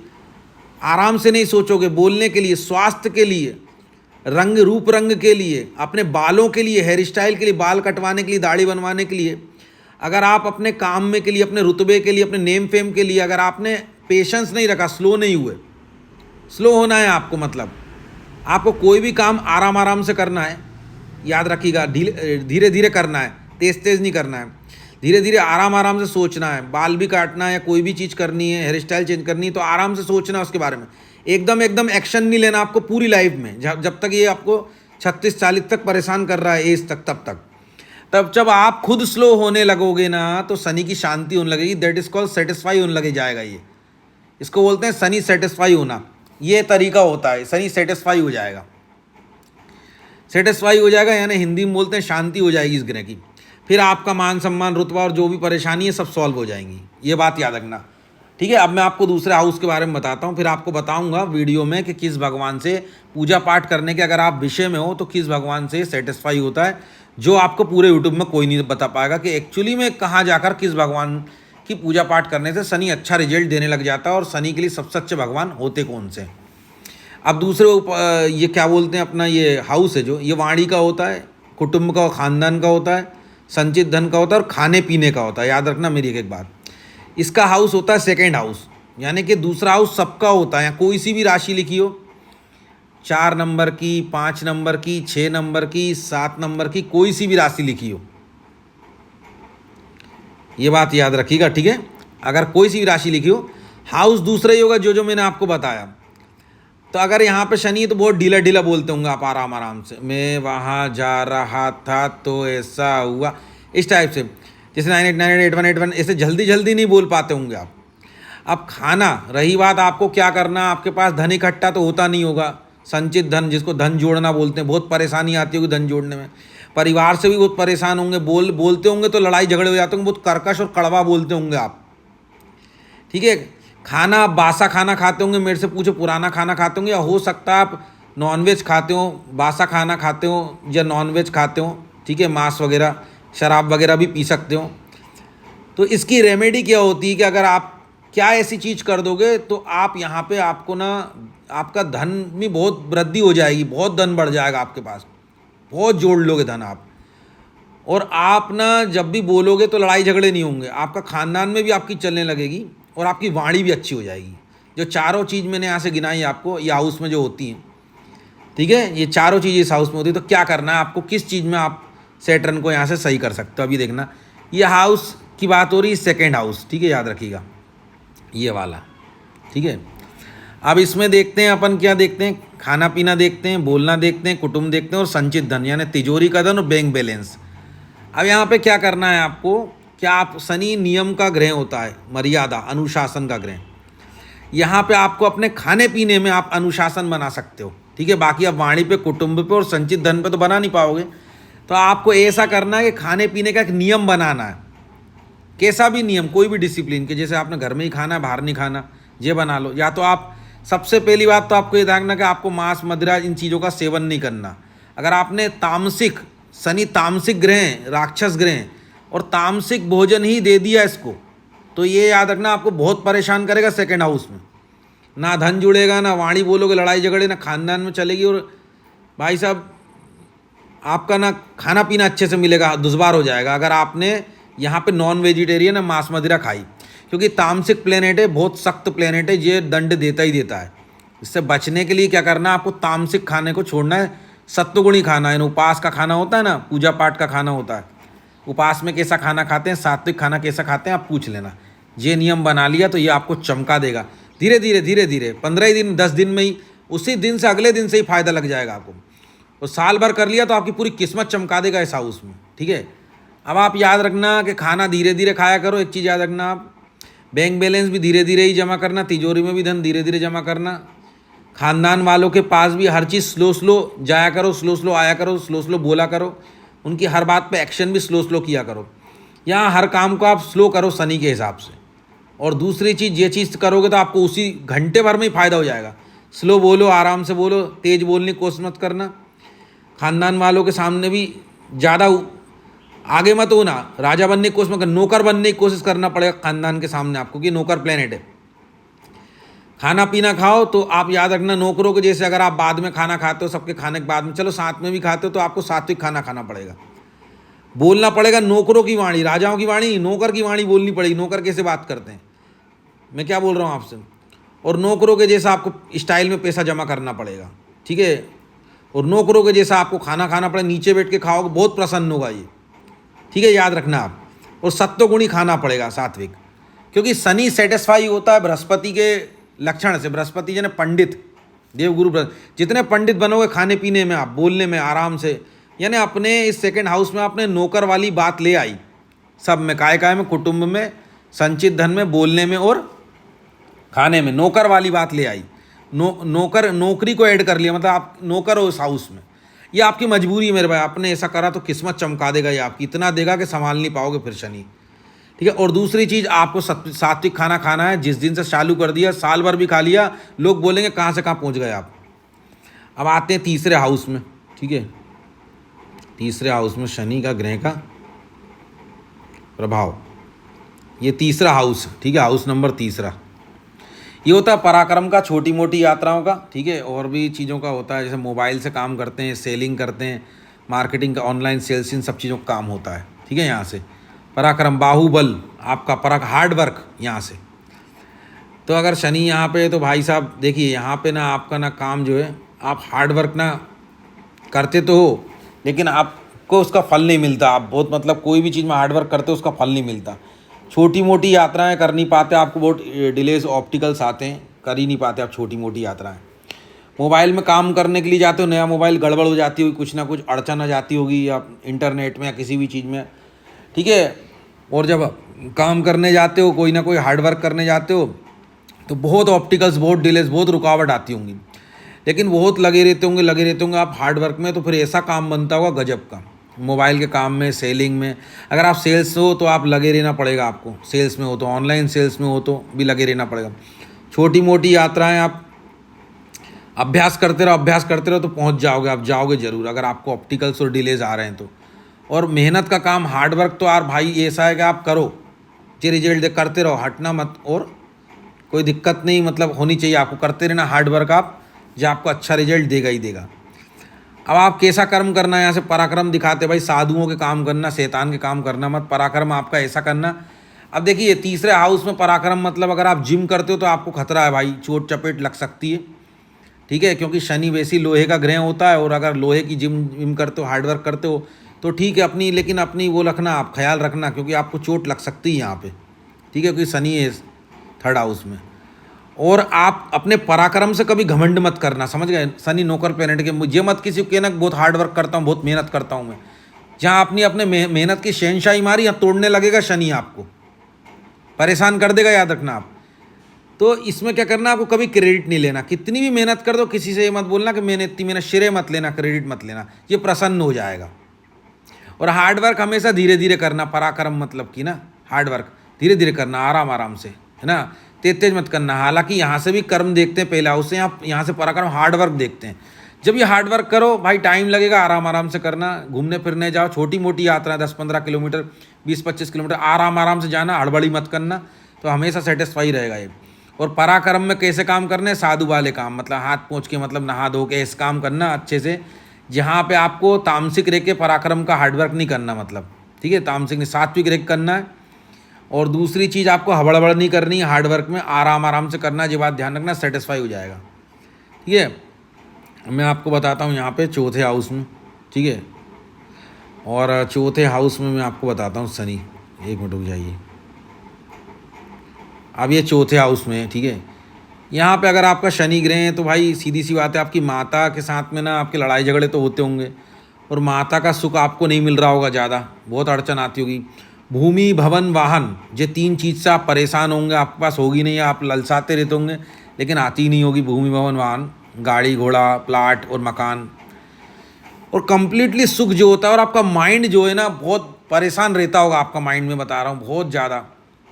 आराम से नहीं सोचोगे, बोलने के लिए, स्वास्थ्य के लिए, रूप रंग के लिए, अपने बालों के लिए, हेयर स्टाइल के लिए, बाल कटवाने के लिए, दाढ़ी बनवाने के लिए, अगर आप अपने काम में के लिए, अपने रुतबे के लिए, अपने नेम फेम के लिए अगर आपने पेशेंस नहीं रखा, स्लो नहीं हुए, स्लो होना है आपको, मतलब आपको कोई भी काम आराम आराम से करना है, याद रखिएगा। धीरे धीरे करना है, तेज़ तेज़ नहीं करना है, धीरे धीरे आराम आराम से सोचना है। बाल भी काटना है या कोई भी चीज़ करनी है, हेयर स्टाइल चेंज करनी है, तो आराम से सोचना है उसके बारे में। एकदम एक्शन नहीं लेना आपको पूरी लाइफ में, जब तक ये आपको 36-40 तक परेशान कर रहा है एज तक, तब जब आप खुद स्लो होने लगोगे ना, तो शनि की शांति होने लगेगी। दैट इज कॉल्ड सेटिस्फाई होने लगे जाएगा। ये इसको बोलते हैं शनि सेटिस्फाई होना। ये तरीका होता है, शनि सेटिस्फाई हो जाएगा। सेटिस्फाई हो जाएगा यानी हिंदी में बोलते हैं शांति हो जाएगी इस ग्रह की। फिर आपका मान सम्मान, रुतबा और जो भी परेशानी है सब सॉल्व हो जाएंगी। ये बात याद रखना, ठीक है। अब मैं आपको दूसरे हाउस के बारे में बताता हूँ, फिर आपको बताऊँगा वीडियो में कि किस भगवान से पूजा पाठ करने के, अगर आप विषय में हो तो किस भगवान से सेटिस्फाई होता है, जो आपको पूरे यूट्यूब में कोई नहीं बता पाएगा कि एक्चुअली में कहाँ जाकर किस भगवान की पूजा पाठ करने से शनि अच्छा रिजल्ट देने लग जाता है, और शनि के लिए सबसे अच्छे भगवान होते कौन से। अब दूसरे ये क्या बोलते हैं, अपना ये हाउस है जो, ये वाणी का होता है, कुटुंब का और ख़ानदान का होता है, संचित धन का होता है, और खाने पीने का होता है। याद रखना मेरी एक बात, इसका हाउस होता है सेकेंड हाउस, यानी कि दूसरा हाउस सबका होता है। या कोई सी भी राशि लिखी हो, 4 नंबर की, 5 नंबर की, 6 नंबर की, 7 नंबर की, कोई सी भी राशि लिखी हो, ये बात याद रखिएगा, ठीक है। अगर कोई सी भी राशि लिखी हो, हाउस दूसरा ही होगा जो मैंने आपको बताया। तो अगर यहाँ पे शनि है तो बहुत ढीला बोलते होंगे आप, आराम से, मैं वहाँ जा रहा था तो ऐसा हुआ, इस टाइप से, जैसे 98988181, ऐसे जल्दी नहीं बोल पाते होंगे आप। अब खाना, रही बात आपको क्या करना, आपके पास धन इकट्ठा तो होता नहीं होगा, संचित धन, जिसको धन जोड़ना बोलते हैं, बहुत परेशानी आती होगी धन जोड़ने में। परिवार से भी बहुत परेशान होंगे, बोलते होंगे तो लड़ाई झगड़े हो जाते होंगे, बहुत कर्कश और कड़वा बोलते होंगे आप, ठीक है। खाना, बासा खाना खाते होंगे, मेरे से पूछो पुराना खाना खाते होंगे, या हो सकता है आप नॉनवेज खाते हो, बासा खाना खाते हो या नॉनवेज खाते हो, ठीक है, मांस वगैरह, शराब वगैरह भी पी सकते हो। तो इसकी रेमेडी क्या होती है कि अगर आप क्या ऐसी चीज़ कर दोगे तो आप यहाँ पे आपको ना आपका धन में बहुत वृद्धि हो जाएगी, बहुत धन बढ़ जाएगा आपके पास, बहुत जोड़ लोगे धन आप। और आप ना जब भी बोलोगे तो लड़ाई झगड़े नहीं होंगे, आपका खानदान में भी आपकी चलने लगेगी और आपकी वाणी भी अच्छी हो जाएगी। जो चारों चीज़ मैंने यहाँ से गिनाई आपको, ये हाउस में जो होती हैं, ठीक है, ये चारों चीज़ इस हाउस में होती है। तो क्या करना है आपको, किस चीज़ में आप सैटर्न को यहाँ से सही कर सकते हो। अभी देखना, ये हाउस की बात हो रही है, सेकेंड हाउस, ठीक है, याद रखिएगा ये वाला, ठीक है। अब इसमें देखते हैं अपन क्या देखते हैं, खाना पीना देखते हैं, बोलना देखते हैं, कुटुंब देखते हैं और संचित धन यानी तिजोरी का धन और बैंक बैलेंस। अब यहाँ पे क्या करना है आपको, क्या आप शनि नियम का ग्रह होता है, मर्यादा अनुशासन का ग्रह। यहाँ पे आपको अपने खाने पीने में आप अनुशासन बना सकते हो, ठीक है। बाकी आप वाणी पे, कुटुंब पे और संचित धन पे तो बना नहीं पाओगे। तो आपको ऐसा करना है कि खाने पीने का एक नियम बनाना है, कैसा भी नियम, कोई भी डिसिप्लिन के, जैसे आपने घर में ही खाना है, बाहर नहीं खाना, ये बना लो। या तो आप सबसे पहली बात तो आपको ये देखना कि आपको मांस मदिरा इन चीज़ों का सेवन नहीं करना। अगर आपने तामसिक, शनि तामसिक ग्रह, राक्षस ग्रह, और तामसिक भोजन ही दे दिया इसको, तो ये याद रखना आपको बहुत परेशान करेगा सेकेंड हाउस में। ना धन जुड़ेगा, ना वाणी बोलोगे लड़ाई झगड़े, ना खानदान में चलेगी, और भाई साहब आपका ना खाना पीना अच्छे से मिलेगा, दुश्वार हो जाएगा अगर आपने यहाँ पे नॉन वेजिटेरियन या मांस मदिरा खाई। क्योंकि तामसिक प्लेनेट है, बहुत सख्त प्लेनेट है, ये दंड देता ही देता है। इससे बचने के लिए क्या करना है आपको, तामसिक खाने को छोड़ना है, सत्वगुणी खाना है। उपास का खाना होता है ना, पूजा पाठ का खाना होता है, उपास में कैसा खाना खाते हैं, सात्विक खाना कैसा खाते हैं, आप पूछ लेना। ये नियम बना लिया तो ये आपको चमका देगा। धीरे धीरे धीरे धीरे 15 दिन 10 दिन में ही, उसी दिन से अगले दिन से ही फायदा लग जाएगा आपको। और साल भर कर लिया तो आपकी पूरी किस्मत चमका देगा इस हाउस में, ठीक है। अब आप याद रखना कि खाना धीरे धीरे खाया करो। एक चीज़ याद रखना, आप बैंक बैलेंस भी धीरे धीरे ही जमा करना, तिजोरी में भी धन धीरे धीरे जमा करना। खानदान वालों के पास भी हर चीज़ स्लो स्लो जाया करो, स्लो स्लो आया करो, स्लो स्लो बोला करो। उनकी हर बात पे एक्शन भी स्लो स्लो किया करो। यहाँ हर काम को आप स्लो करो शनि के हिसाब से। और दूसरी चीज़, ये चीज़ करोगे तो आपको उसी घंटे भर में ही फ़ायदा हो जाएगा। स्लो बोलो, आराम से बोलो, तेज़ बोलने की कोशिश मत करना। खानदान वालों के सामने भी ज़्यादा आगे मत होना, राजा बनने की कोशिश मत करना, नौकर बनने की कोशिश करना पड़ेगा खानदान के सामने आपको, कि नौकर प्लेनेट है। खाना पीना खाओ तो आप याद रखना, नौकरों के जैसे अगर आप बाद में खाना खाते हो, सबके खाने के बाद में, चलो साथ में भी खाते हो, तो आपको सात्विक खाना खाना पड़ेगा। बोलना पड़ेगा नौकरों की वाणी, राजाओं की वाणी, नौकर की वाणी बोलनी पड़ेगी। नौकर कैसे बात करते हैं, मैं क्या बोल रहा हूँ आपसे। और नौकरों के जैसा आपको स्टाइल में पैसा जमा करना पड़ेगा, ठीक है। और नौकरों के जैसा आपको खाना खाना पड़ेगा, नीचे बैठ के खाओगे, बहुत प्रसन्न होगा ये, ठीक है, याद रखना आप। और सत्वगुणी खाना पड़ेगा, सात्विक, क्योंकि शनि सेटिस्फाई होता है बृहस्पति के लक्षण से। बृहस्पति जने पंडित, देवगुरु, जितने पंडित बनोगे खाने पीने में, आप बोलने में आराम से, यानी अपने इस सेकंड हाउस में आपने नौकर वाली बात ले आई सब में, काय में, कुटुंब में, संचित धन में, बोलने में और खाने में, नौकर वाली बात ले आई। नौकर, नौकरी को ऐड कर लिया, मतलब आप नौकर हो इस हाउस में। ये आपकी मजबूरी है मेरे भाई, आपने ऐसा करा तो किस्मत चमका देगा ये आपकी, इतना देगा कि संभाल नहीं पाओगे फिर शनि, ठीक है। और दूसरी चीज़, आपको सात्विक खाना खाना है। जिस दिन से चालू कर दिया, साल भर भी खा लिया, लोग बोलेंगे कहाँ से कहाँ पहुँच गए आप। अब आते हैं तीसरे हाउस में, ठीक है। तीसरे हाउस में शनि का ग्रह का प्रभाव, ये तीसरा हाउस, ठीक है, हाउस नंबर तीसरा। ये होता है पराक्रम का, छोटी मोटी यात्राओं का, ठीक है, और भी चीज़ों का होता है, जैसे मोबाइल से काम करते हैं, सेलिंग करते हैं, मार्केटिंग का, ऑनलाइन सेल्स, इन सब चीज़ों का काम होता है, ठीक है। यहाँ से पराक्रम, बाहुबल, आपका हार्ड वर्क यहाँ से। तो अगर शनि यहाँ पे है तो भाई साहब देखिए, यहाँ पे ना आपका ना काम जो है, आप हार्ड वर्क ना करते तो हो, लेकिन आपको उसका फल नहीं मिलता। आप बहुत, मतलब कोई भी चीज़ में हार्ड वर्क करते हो उसका फल नहीं मिलता। छोटी मोटी यात्राएं कर नहीं पाते, आपको बहुत डिलेज, ऑप्टिकल्स आते हैं, कर ही नहीं पाते आप छोटी मोटी यात्राएं। मोबाइल में काम करने के लिए जाते हो, नया मोबाइल गड़बड़ हो जाती होगी, कुछ ना कुछ अड़चन आ जाती होगी, या इंटरनेट में या किसी भी चीज़ में, ठीक है। और जब काम करने जाते हो, कोई ना कोई हार्ड वर्क करने जाते हो, तो बहुत ऑप्टिकल्स, बहुत डिलेज, बहुत रुकावट आती होंगी, लेकिन बहुत लगे रहते होंगे आप हार्ड वर्क में, तो फिर ऐसा काम बनता होगा गजब का। मोबाइल के काम में, सेलिंग में, अगर आप सेल्स हो तो आप लगे रहना पड़ेगा आपको, सेल्स में हो तो, ऑनलाइन सेल्स में हो तो भी लगे रहना पड़ेगा। छोटी मोटी यात्राएं आप अभ्यास करते रहो तो पहुंच जाओगे, आप जाओगे ज़रूर, अगर आपको ऑप्टिकल्स और डिलेज आ रहे हैं तो। और मेहनत का काम, हार्ड वर्क तो यार भाई ऐसा है कि आप करो, ये रिजल्ट देख करते रहो, हटना मत, और कोई दिक्कत नहीं मतलब होनी चाहिए आपको, करते रहना हार्ड वर्क आप, जो आपको अच्छा रिजल्ट देगा ही देगा। अब आप कैसा कर्म करना है, यहाँ से पराक्रम दिखाते भाई, साधुओं के काम करना, शैतान के काम करना मत, पराक्रम आपका ऐसा करना। अब देखिए तीसरे हाउस में पराक्रम मतलब अगर आप जिम करते हो तो आपको खतरा है भाई, चोट चपेट लग सकती है, ठीक है, क्योंकि शनि वैसी लोहे का ग्रह होता है, और अगर लोहे की जिम विम करते हो, हार्डवर्क करते हो तो ठीक है अपनी, लेकिन अपनी वो रखना, आप ख्याल रखना, क्योंकि आपको चोट लग सकती है यहाँ पे, ठीक है, क्योंकि शनि है थर्ड हाउस में। और आप अपने पराक्रम से कभी घमंड मत करना, समझ गए, शनि नौकर प्लेनेट के, मुझे मत किसी को कहना बहुत हार्डवर्क करता हूँ, बहुत मेहनत करता हूँ मैं, जहाँ अपनी अपने मेहनत की शहनशाही मारी, यहाँ तोड़ने लगेगा शनि, आपको परेशान कर देगा, याद रखना आप। तो इसमें क्या करना, आपको कभी क्रेडिट नहीं लेना, कितनी भी मेहनत कर दो किसी से ये मत बोलना कि मैंने इतनी मेहनत, श्रेय मत लेना, क्रेडिट मत लेना, ये प्रसन्न हो जाएगा। और हार्डवर्क हमेशा धीरे धीरे करना, पराक्रम मतलब कि ना हार्डवर्क धीरे धीरे करना, आराम आराम से, है ना, तेज तेज मत करना। हालांकि यहाँ से भी कर्म देखते हैं पहला, उससे यहाँ से पराक्रम हार्डवर्क देखते हैं। जब ये हार्डवर्क करो भाई, टाइम लगेगा, आराम आराम से करना, घूमने फिरने जाओ, छोटी मोटी यात्रा 10-15 किलोमीटर, 20-25 किलोमीटर, आराम आराम से जाना, हड़बड़ी मत करना, तो हमेशा सेटिस्फाई रहेगा ये। और पराक्रम में कैसे काम करने, साधु वाले काम, मतलब हाथ पोंछ के, मतलब नहा धो के ऐसे काम करना अच्छे से, जहाँ पे आपको तामसिक रह के पराक्रम का हार्डवर्क नहीं करना, मतलब ठीक है, तामसिक नहीं, सात्विक रह के करना है। और दूसरी चीज़ आपको हबड़बड़ नहीं करनी है, हार्डवर्क में आराम आराम से करना, ये बात ध्यान रखना, सेटिस्फाई हो जाएगा, ठीक है। मैं आपको बताता हूँ यहाँ पे चौथे हाउस में, ठीक है, और चौथे हाउस में मैं आपको बताता हूँ शनि, एक मिनट रुक जाइए। अब ये चौथे हाउस में है, ठीक है, यहाँ पे अगर आपका शनि ग्रह है तो भाई सीधी सी बात है, आपकी माता के साथ में ना आपके लड़ाई झगड़े तो होते होंगे, और माता का सुख आपको नहीं मिल रहा होगा ज़्यादा, बहुत अड़चन आती होगी। भूमि भवन वाहन, ये 3 चीज़ से आप परेशान होंगे, आपके पास होगी नहीं, आप ललचाते रहते होंगे लेकिन आती ही नहीं होगी। भूमि भवन वाहन, गाड़ी घोड़ा, प्लाट और मकान, और कंप्लीटली सुख जो होता है, और आपका माइंड जो है ना बहुत परेशान रहता होगा, आपका माइंड में बता रहा हूँ, बहुत ज़्यादा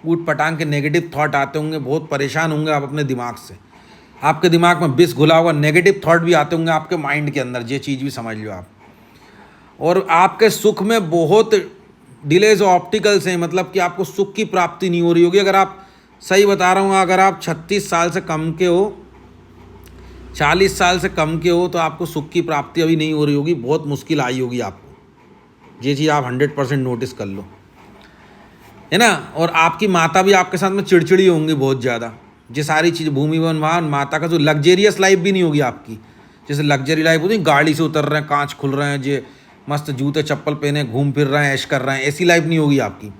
ऊट पटांग के नेगेटिव थॉट आते होंगे, बहुत परेशान होंगे आप अपने दिमाग से, आपके दिमाग में विष घुला होगा, नेगेटिव थॉट भी आते होंगे आपके माइंड के अंदर, ये चीज़ भी समझ लो आप। और आपके सुख में बहुत डिलेज ऑप्टिकल्स हैं, मतलब कि आपको सुख की प्राप्ति नहीं हो रही होगी। अगर आप, सही बता रहा हूँ, अगर आप 36 साल से कम के हो, 40 साल से कम के हो, तो आपको सुख की प्राप्ति अभी नहीं हो रही होगी, बहुत मुश्किल आई होगी आपको, ये चीज़ आप 100% नोटिस कर लो, है ना। और आपकी माता भी आपके साथ में चिड़चिड़ी होंगी बहुत ज़्यादा, ये सारी चीज़, भूमि वन वाहन, माता का जो लग्जेरियस लाइफ भी नहीं होगी आपकी, जैसे लग्जरी लाइफ होती है, गाड़ी से उतर रहे हैं, कांच खुल रहे हैं, जे मस्त जूते चप्पल पहने घूम फिर रहे हैं, ऐश कर रहे हैं, ऐसी लाइफ नहीं होगी आपकी,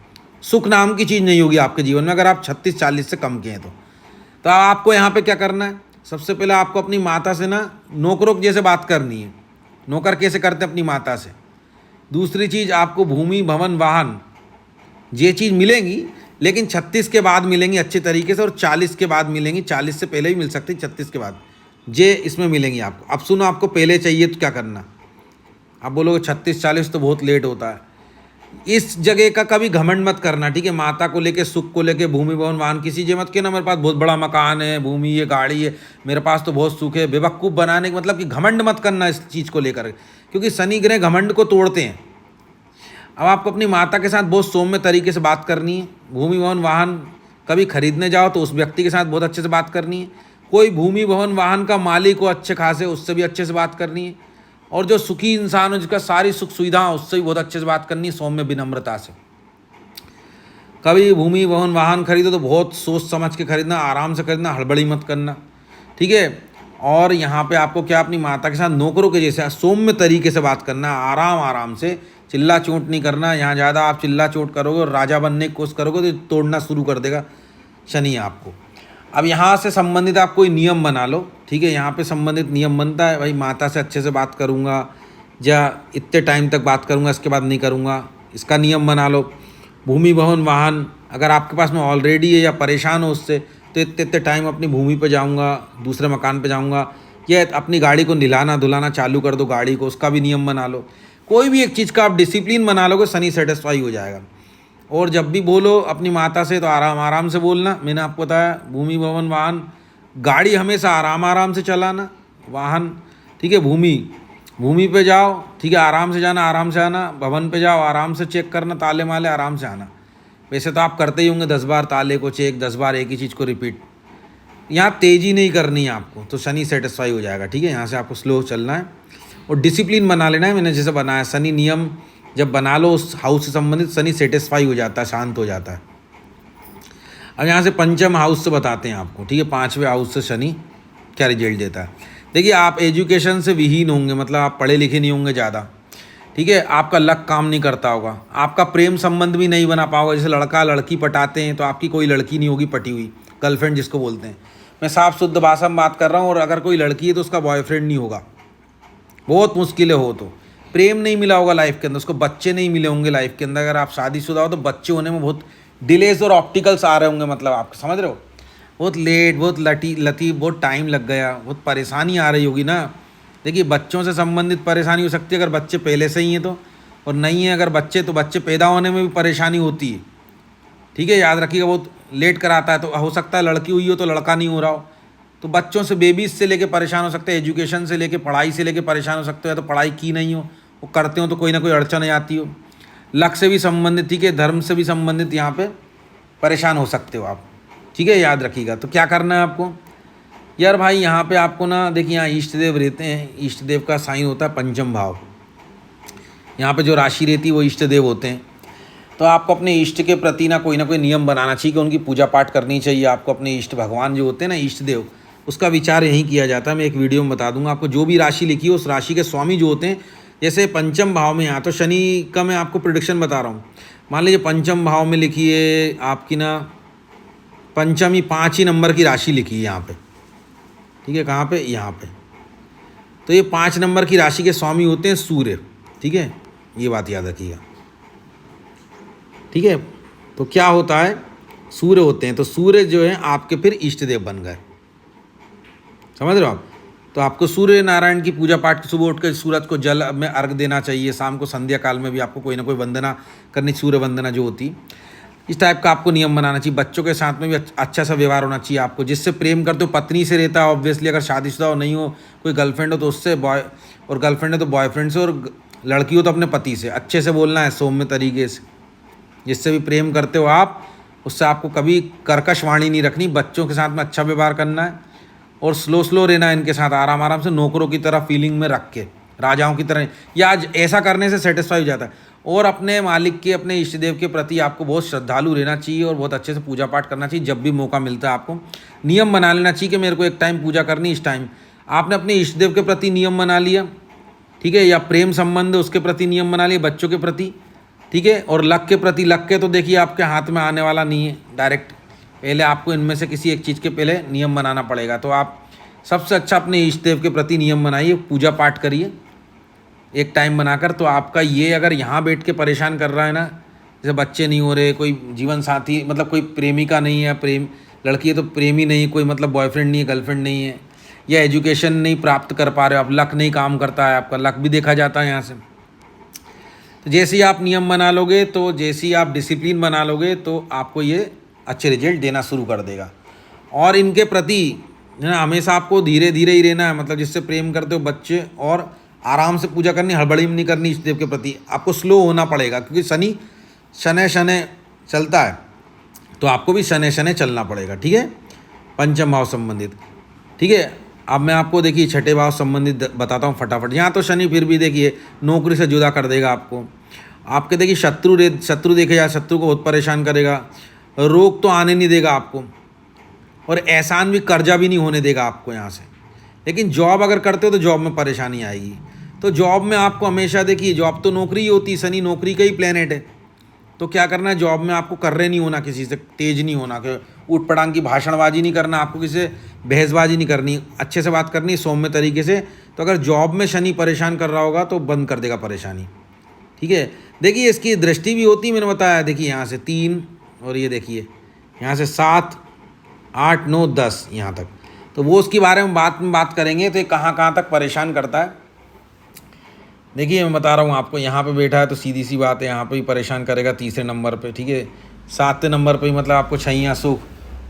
सुख नाम की चीज़ नहीं होगी आपके जीवन में, अगर आप 36-40 से कम के हैं तो आपको यहाँ पे क्या करना है, सबसे पहले आपको अपनी माता से ना नौकरों जैसे बात करनी है, नौकर कैसे करते हैं अपनी माता से। दूसरी चीज़, आपको भूमि भवन वाहन ये चीज़ मिलेंगी, लेकिन 36 के बाद मिलेंगी अच्छे तरीके से, और 40 के बाद मिलेंगी, 40 से पहले भी मिल सकती, 36 के बाद ये इसमें मिलेंगी आपको। अब सुनो, आपको पहले चाहिए तो क्या करना, आप बोलोगे 36-40 तो बहुत लेट होता है, इस जगह का कभी घमंड मत करना, ठीक है, माता को लेके, सुख को लेके, भूमि भवन वाहन किसी जे मत कहना मेरे पास बहुत बड़ा मकान है, भूमि है, गाड़ी है, मेरे पास तो बहुत सुख है, बेवकूफ़ बनाने का मतलब कि घमंड मत करना इस चीज़ को लेकर, क्योंकि शनि ग्रह घमंड को तोड़ते हैं। अब आपको अपनी माता के साथ बहुत सौम्य तरीके से बात करनी है। भूमि भवन वाहन कभी खरीदने जाओ तो उस व्यक्ति के साथ बहुत अच्छे से बात करनी है, कोई भूमि भवन वाहन का मालिक हो अच्छे खासे, उससे भी अच्छे से बात करनी है, और जो सुखी इंसान हो जिसका सारी सुख सुविधा हो, उससे भी बहुत अच्छे से बात करनी है, सौम्य विनम्रता से। कभी भूमि भवन वाहन खरीदो तो बहुत सोच समझ के खरीदना, आराम से खरीदना, हड़बड़ी मत करना, ठीक है। और यहाँ पे आपको क्या, अपनी माता के साथ नौकरों के जैसे सौम्य तरीके से बात करना, आराम आराम से, चिल्ला चोट नहीं करना। यहाँ ज़्यादा आप चिल्ला चोट करोगे और राजा बनने की कोशिश करोगे तो तोड़ना शुरू कर देगा शनि आपको। अब यहाँ से संबंधित आप कोई नियम बना लो, ठीक है, यहाँ पे संबंधित नियम बनता है, भाई माता से अच्छे से बात करूँगा या इतने टाइम तक बात करूँगा, इसके बाद नहीं करूँगा, इसका नियम बना लो। भूमि भवन वाहन अगर आपके पास में ऑलरेडी है या परेशान हो उससे, तो इतने टाइम अपनी भूमि पे जाऊँगा, दूसरे मकान पे जाऊँगा, या अपनी गाड़ी को नहलाना धुलाना चालू कर दो गाड़ी को, उसका भी नियम बना लो। कोई भी एक चीज़ का आप डिसिप्लिन बना लोगे, शनि सेटिस्फाई हो जाएगा। और जब भी बोलो अपनी माता से तो आराम आराम से बोलना। मैंने आपको बताया भूमि भवन वाहन, गाड़ी हमेशा आराम आराम से चलाना, वाहन, ठीक है, भूमि पे जाओ, ठीक है, आराम से जाना, आराम से आना, भवन पे जाओ, आराम से चेक करना, ताले माले आराम से आना। वैसे तो आप करते ही होंगे 10 बार ताले को चेक, 10 बार एक ही चीज़ को रिपीट। यहाँ तेज़ी नहीं करनी है आपको, तो शनि सेटिस्फाई हो जाएगा। ठीक है, यहाँ से आपको स्लो चलना है और डिसिप्लिन बना लेना है। मैंने जैसे बनाया, शनि नियम जब बना लो उस हाउस से संबंधित, शनि सेटिस्फाई हो जाता है, शांत हो जाता है। अब यहाँ से पंचम हाउस से बताते हैं आपको। ठीक है, 5वें हाउस से शनि क्या रिजल्ट देता है। देखिए, आप एजुकेशन से विहीन होंगे, मतलब आप पढ़े लिखे नहीं होंगे ज़्यादा। ठीक है, आपका लक काम नहीं करता होगा, आपका प्रेम संबंध भी नहीं बना पाओगे। जैसे लड़का लड़की पटाते हैं तो आपकी कोई लड़की नहीं होगी पटी हुई, गर्लफ्रेंड जिसको बोलते हैं। मैं साफ शुद्ध भाषा में बात कर रहा हूँ। और अगर कोई लड़की है तो उसका बॉयफ्रेंड नहीं होगा, बहुत मुश्किलें हो। तो प्रेम नहीं मिला होगा लाइफ के अंदर, उसको बच्चे नहीं मिले होंगे लाइफ के अंदर। अगर आप शादीशुदा हो तो बच्चे होने में बहुत डिलेज और ऑप्टिकल्स आ रहे होंगे, मतलब आप समझ रहे हो, बहुत लेट, बहुत लती बहुत टाइम लग गया, बहुत परेशानी आ रही होगी ना। देखिए, बच्चों से संबंधित परेशानी हो सकती है अगर बच्चे पहले से ही हैं तो, और नहीं है अगर बच्चे, तो बच्चे पैदा होने में भी परेशानी होती है। ठीक है, याद रखिएगा, बहुत लेट कराता है। तो हो सकता है लड़की हुई हो तो लड़का नहीं हो रहा हो। तो बच्चों से, बेबीज से लेके परेशान हो सकते हैं, एजुकेशन से लेके, पढ़ाई से लेके परेशान हो सकते हो। तो पढ़ाई की नहीं हो, वो करते हो तो कोई ना कोई अड़चन आती हो। लक से भी संबंधित, ठीक है, धर्म से भी संबंधित यहाँ पे परेशान हो सकते हो आप। ठीक है, याद रखिएगा। तो क्या करना है आपको यार भाई, यहाँ पे आपको ना, देखिए यहाँ इष्ट देव रहते हैं। इष्ट देव का साइन होता है पंचम भाव। यहाँ पे जो राशि रहती है वो इष्ट देव होते हैं। तो आपको अपने इष्ट के प्रति ना कोई नियम बनाना चाहिए कि उनकी पूजा पाठ करनी चाहिए आपको। अपने इष्ट भगवान जो होते हैं ना, इष्ट देव, उसका विचार यहीं किया जाता है। मैं एक वीडियो में बता दूंगा आपको। जो भी राशि लिखी है उस राशि के स्वामी जो होते हैं, जैसे पंचम भाव में, यहाँ तो शनि का मैं आपको प्रिडिक्शन बता रहा हूँ। मान लीजिए पंचम भाव में लिखी है आपकी ना पंचमी, 5 ही नंबर की राशि लिखी है यहाँ पे। ठीक है, कहाँ पे, यहाँ पे। तो ये 5 नंबर की राशि के स्वामी होते हैं सूर्य। ठीक है, ये बात याद रखिएगा। ठीक है, तो क्या होता है, सूर्य होते हैं। तो सूर्य जो है आपके फिर इष्ट देव बन गए, समझ रहे हो आप। तो आपको सूर्य नारायण की पूजा पाठ, सुबह उठ कर सूरज को जल में अर्घ देना चाहिए। शाम को संध्या काल में भी आपको कोई ना कोई वंदना करनी, सूर्य वंदना जो होती। इस टाइप का आपको नियम बनाना चाहिए। बच्चों के साथ में भी अच्छा सा व्यवहार होना चाहिए आपको। जिससे प्रेम करते हो, पत्नी से रहता है ऑब्वियसली, अगर शादीशुदा हो, नहीं हो, कोई गर्लफ्रेंड हो तो उससे, और गर्लफ्रेंड है तो बॉयफ्रेंड से, और लड़की हो तो अपने पति से। अच्छे से बोलना है, सौम्य तरीके से। जिससे भी प्रेम करते हो आप, उससे आपको कभी कर्कश वाणी नहीं रखनी। बच्चों के साथ में अच्छा व्यवहार करना है और स्लो रहना है इनके साथ, आराम आराम से, नौकरों की तरह फीलिंग में रख के, राजाओं की तरह। या आज ऐसा करने से सेटिस्फाई हो जाता है। और अपने मालिक के, अपने इष्ट देव के प्रति आपको बहुत श्रद्धालु रहना चाहिए और बहुत अच्छे से पूजा पाठ करना चाहिए। जब भी मौका मिलता है आपको नियम बना लेना चाहिए कि मेरे को एक टाइम पूजा करनी, इस टाइम। आपने अपने इष्ट देव के प्रति नियम बना लिया, ठीक है, या प्रेम संबंध उसके प्रति नियम बना लिया, बच्चों के प्रति, ठीक है। और लक के प्रति, लक के तो देखिए आपके हाथ में आने वाला नहीं है डायरेक्ट। पहले आपको इनमें से किसी एक चीज़ के पहले नियम बनाना पड़ेगा। तो आप सबसे अच्छा अपने इष्ट देव के प्रति नियम बनाइए, पूजा पाठ करिए एक टाइम बनाकर। तो आपका ये, अगर यहाँ बैठ के परेशान कर रहा है ना, जैसे बच्चे नहीं हो रहे, कोई जीवन साथी, मतलब कोई प्रेमिका नहीं है, प्रेम लड़की है तो प्रेमी नहीं, कोई मतलब बॉयफ्रेंड नहीं है, गर्लफ्रेंड नहीं है, या एजुकेशन नहीं प्राप्त कर पा रहे हो आप, लक नहीं काम करता है आपका, लक भी देखा जाता है यहाँ से। तो जैसे ही आप नियम बना लोगे, तो जैसे ही आप डिसिप्लिन बना लोगे, तो आपको ये अच्छे रिजल्ट देना शुरू कर देगा। और इनके प्रति है ना, हमेशा आपको धीरे धीरे ही रहना है। मतलब जिससे प्रेम करते हो बच्चे, और आराम से पूजा करनी, हड़बड़ी में नहीं करनी। इष्ट देव के प्रति आपको स्लो होना पड़ेगा, क्योंकि शनि शनै शनै चलता है, तो आपको भी शनै शनै चलना पड़ेगा, ठीक है, पंचम भाव संबंधित, ठीक है। अब मैं आपको देखिए छठे भाव संबंधित बताता हूँ फटाफट। यहाँ तो शनि फिर भी देखिए नौकरी से जुदा कर देगा आपको। आपके देखिए शत्रु देखे जाए, शत्रु को बहुत परेशान करेगा। रोग तो आने नहीं देगा आपको, और एहसान भी, कर्जा भी नहीं होने देगा आपको यहाँ से। लेकिन जॉब अगर करते हो तो जॉब में परेशानी आएगी। तो जॉब में आपको हमेशा देखिए, जॉब तो नौकरी ही होती है, शनि नौकरी का ही प्लेनेट है। तो क्या करना है, जॉब में आपको कर्रे नहीं होना, किसी से तेज नहीं होना, कि ऊट पटांग की भाषणबाजी नहीं करना, आपको किसी से बहसबाजी नहीं करनी, अच्छे से बात करनी सौम्य तरीके से। तो अगर जॉब में शनि परेशान कर रहा होगा तो बंद कर देगा परेशानी, ठीक है। देखिए इसकी दृष्टि भी होती है, मैंने बताया, देखिए यहाँ से 3, और ये देखिए यहाँ से 7, 8, 9, 10 यहाँ तक। तो वो उसके बारे में बात करेंगे। तो ये कहाँ तक परेशान करता है, देखिए मैं बता रहा हूँ आपको। यहाँ पे बैठा है तो सीधी सी बात है, यहाँ पे भी परेशान करेगा 3रे नंबर पे, ठीक है। 7वें नंबर पे मतलब आपको छैया सुख,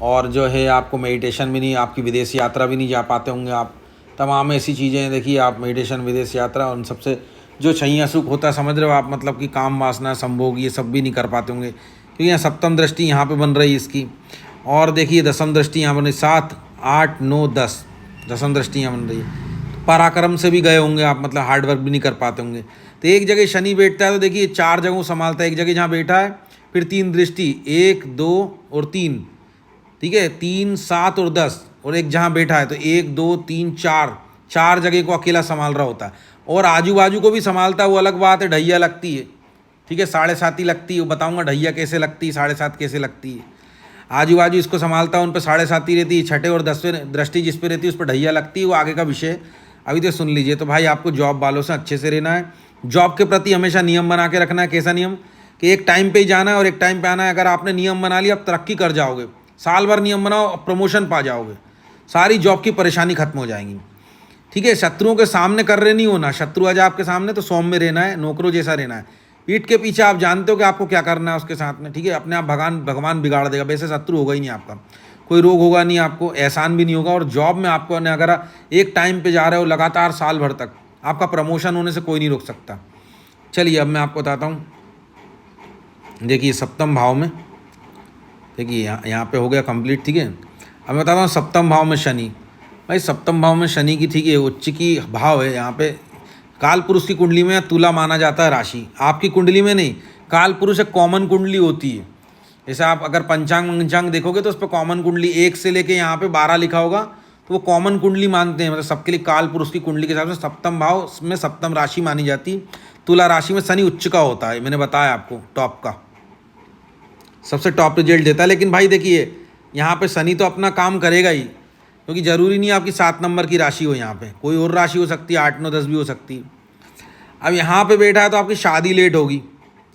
और जो है आपको मेडिटेशन भी नहीं, आपकी विदेश यात्रा भी नहीं जा पाते होंगे आप, तमाम ऐसी चीज़ें। देखिए आप मेडिटेशन, विदेश यात्रा, उन सबसे जो छैया सुख होता है, समझ रहे हो आप, मतलब कि काम वासना, संभोग, ये सब भी नहीं कर पाते होंगे। क्योंकि यहाँ सप्तम दृष्टि यहाँ पे बन रही है इसकी। और देखिए दसम दृष्टि यहाँ बन रही, 7 8 9 10 दसम दृष्टि यहाँ बन रही है। पराक्रम से भी गए होंगे आप, मतलब हार्ड वर्क भी नहीं कर पाते होंगे। तो एक जगह शनि बैठता है तो देखिए 4 जगहों संभालता है। एक जगह जहाँ बैठा है, फिर 3 दृष्टि, 1 2 और 3, ठीक है, 3 7 और 10, और एक जहाँ बैठा है तो 1 2 3 4 जगह को अकेला संभाल रहा होता है। और आजू बाजू को भी संभालता है, वो अलग बात है, ढैया लगती है, ठीक है, 7.5 ही लगती है। वो बताऊंगा ढैया कैसे लगती है, 7.5 कैसे लगती है। आजू बाजू इसको संभालता है, उन पर 7.5 ही रहती है। छठे और 10वें दृष्टि जिस पे रहती है उस पर ढैया लगती है, वो आगे का विषय अभी तो सुन लीजिए। तो भाई आपको जॉब वालों से अच्छे से रहना है, जॉब के प्रति हमेशा नियम बना के रखना है। कैसा नियम कि एक टाइम पे ही जाना है और एक टाइम पे आना है। अगर आपने नियम बना लिया, आप तरक्की कर जाओगे। साल भर नियम बनाओ, प्रमोशन पा जाओगे, सारी जॉब की परेशानी खत्म हो जाएंगी, ठीक है। शत्रुओं के सामने कर रहे नहीं होना, शत्रु आ जाए आपके सामने तो सौम्य रहना है, नौकरों जैसा रहना है। पीठ के पीछे आप जानते हो कि आपको क्या करना है उसके साथ में, ठीक है। अपने आप भगवान बिगाड़ देगा, वैसे शत्रु होगा ही नहीं आपका, कोई रोग होगा नहीं आपको, एहसान भी नहीं होगा। और जॉब में आपको अगर एक टाइम पे जा रहे हो लगातार साल भर तक, आपका प्रमोशन होने से कोई नहीं रोक सकता। चलिए अब मैं आपको बताता हूँ। देखिए सप्तम भाव में, देखिए यहाँ पे हो गया कंप्लीट, ठीक है। अब मैं बताता हूँ सप्तम भाव में शनि। भाई सप्तम भाव में शनि की, ठीक है, उच्च की भाव है। यहाँ पे काल पुरुष की कुंडली में तुला माना जाता है राशि, आपकी कुंडली में नहीं। काल पुरुष एक कॉमन कुंडली होती है। जैसे आप अगर पंचांग देखोगे तो उस पर कॉमन कुंडली 1 से लेके यहाँ पे 12 लिखा होगा, तो वो कॉमन कुंडली मानते हैं, मतलब सबके लिए। काल पुरुष की कुंडली के हिसाब से सप्तम भाव में सप्तम राशि मानी जाती। तुला राशि में शनि उच्च का होता है, मैंने बताया आपको, टॉप का, सबसे टॉप रिजल्ट देता है। लेकिन भाई देखिए यहाँ पे शनि तो अपना काम करेगा ही, क्योंकि ज़रूरी नहीं आपकी 7 नंबर की राशि हो, यहाँ पे कोई और राशि हो सकती है, 8 9 10 भी हो सकती है। अब यहाँ पे बैठा है तो आपकी शादी लेट होगी,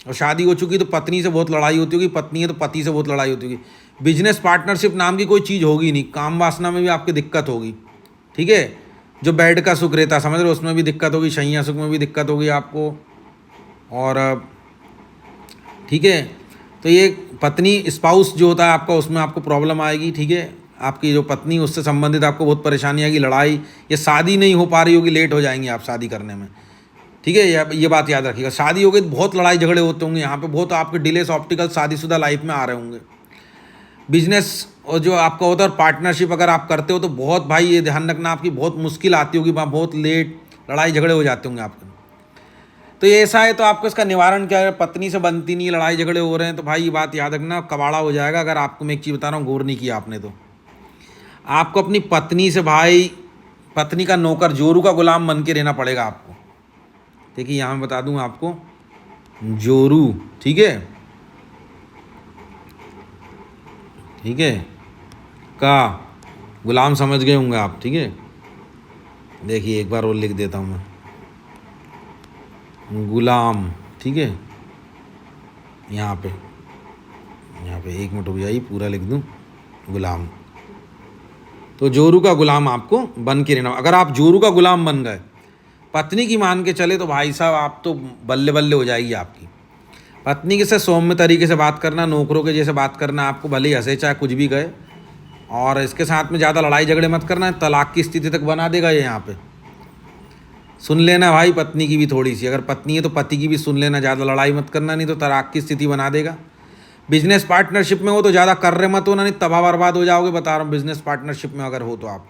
और शादी हो चुकी तो पत्नी से बहुत लड़ाई होती होगी, पत्नी है तो पति से बहुत लड़ाई होती होगी। बिजनेस पार्टनरशिप नाम की कोई चीज़ होगी नहीं, काम वासना में भी आपकी दिक्कत होगी, ठीक है। जो बेड का सुख रहता है, समझ रहे हो, उसमें भी दिक्कत होगी, शैया सुख में भी दिक्कत होगी आपको। और ठीक है, तो ये पत्नी स्पाउस जो होता है आपका, उसमें आपको प्रॉब्लम आएगी, ठीक है। आपकी जो पत्नी, उससे संबंधित आपको बहुत परेशानी आएगी, लड़ाई, ये शादी नहीं हो पा रही होगी, लेट हो जाएंगे आप शादी करने में, ठीक है। ये बात याद रखिएगा। शादी हो गई तो बहुत लड़ाई झगड़े होते होंगे यहाँ पे, बहुत आपके डिलेस ऑप्टिकल शादीशुदा लाइफ में आ रहे होंगे। बिजनेस और जो आपका होता है पार्टनरशिप अगर आप करते हो तो बहुत, भाई ये ध्यान रखना, आपकी बहुत मुश्किल आती होगी, वहाँ बहुत लेट लड़ाई झगड़े हो जाते होंगे आपके। तो ये ऐसा है तो आपको इसका निवारण क्या है? पत्नी से बनती नहीं, लड़ाई झगड़े हो रहे हैं, तो भाई ये बात याद रखना, कबाड़ा हो जाएगा। अगर आपको मैं एक चीज़ बता रहा हूँ, गौर नहीं किया आपने, तो आपको अपनी पत्नी से, भाई पत्नी का नौकर, जोरू का गुलाम बन के रहना पड़ेगा आपको। देखिए यहाँ मैं बता दूँ आपको, जोरू, ठीक है, ठीक है, का गुलाम समझ गए होंगे आप, ठीक है। देखिए एक बार और लिख देता हूँ मैं, गुलाम, ठीक है। यहाँ पे 1 मिनट हो गया, ये पूरा लिख दूँ, गुलाम। तो जोरू का गुलाम आपको बन के रहना। अगर आप जोरू का गुलाम बन गए, पत्नी की मान के चले, तो भाई साहब आप तो बल्ले बल्ले हो जाएगी आपकी। पत्नी के साथ सौम्य तरीके से बात करना, नौकरों के जैसे बात करना, आपको भले ही हंसे चाहे कुछ भी गए। और इसके साथ में ज़्यादा लड़ाई झगड़े मत करना, तलाक की स्थिति तक बना देगा ये। यहाँ पे सुन लेना भाई, पत्नी की भी थोड़ी सी, अगर पत्नी है तो पति की भी सुन लेना, ज़्यादा लड़ाई मत करना, नहीं तो तलाक की स्थिति बना देगा। बिजनेस पार्टनरशिप में हो तो ज़्यादा कर रहे मत हो ना, नहीं तबाह बर्बाद हो जाओगे, बता रहा हूँ। बिजनेस पार्टनरशिप में अगर हो तो आप,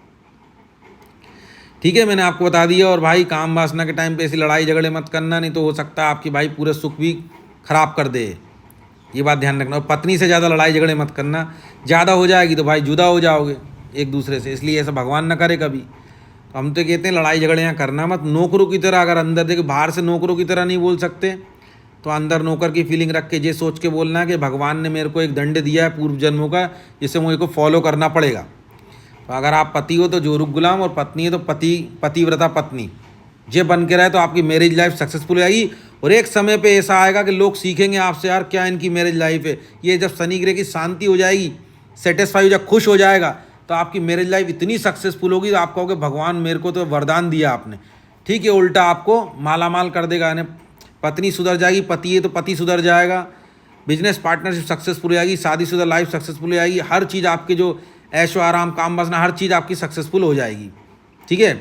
ठीक है, मैंने आपको बता दिया। और भाई काम वासना के टाइम पे ऐसी लड़ाई झगड़े मत करना, नहीं तो हो सकता है आपकी भाई पूरे सुख भी खराब कर दे, ये बात ध्यान रखना। और पत्नी से ज़्यादा लड़ाई झगड़े मत करना, ज़्यादा हो जाएगी तो भाई जुदा हो जाओगे एक दूसरे से, इसलिए ऐसा भगवान न करे कभी। तो हम तो कहते हैं लड़ाई झगड़े यहाँ करना मत। नौकरों की तरह, अगर अंदर देखो, बाहर से नौकरों की तरह नहीं बोल सकते, तो अंदर नौकर की फीलिंग रख के ये सोच के बोलना है कि भगवान ने मेरे को एक दंड दिया है पूर्व जन्मों का, जिसे मुझे को फॉलो करना पड़ेगा। तो अगर आप पति हो तो जोरू गुलाम, और पत्नी है तो पतिव्रता पत्नी, ये बन के रहे तो आपकी मैरिज लाइफ सक्सेसफुल हो जाएगी। और एक समय पे ऐसा आएगा कि लोग सीखेंगे आपसे, यार क्या इनकी मैरिज लाइफ है। ये जब शनि ग्रह की शांति हो जाएगी, सेटिस्फाई हो जाए, खुश हो जाएगा, तो आपकी मैरिज लाइफ इतनी सक्सेसफुल होगी, तो आप कहोगे भगवान मेरे को तो वरदान दिया आपने, ठीक है। उल्टा आपको मालामाल कर देगा। यानी पत्नी सुधर जाएगी, पति है तो पति सुधर जाएगा, बिजनेस पार्टनरशिप सक्सेसफुल हो जाएगी, शादीशुदा लाइफ सक्सेसफुल हो जाएगी, हर चीज़ आपकी जो ऐशो आराम काम वासना, हर चीज़ आपकी सक्सेसफुल हो जाएगी, ठीक है।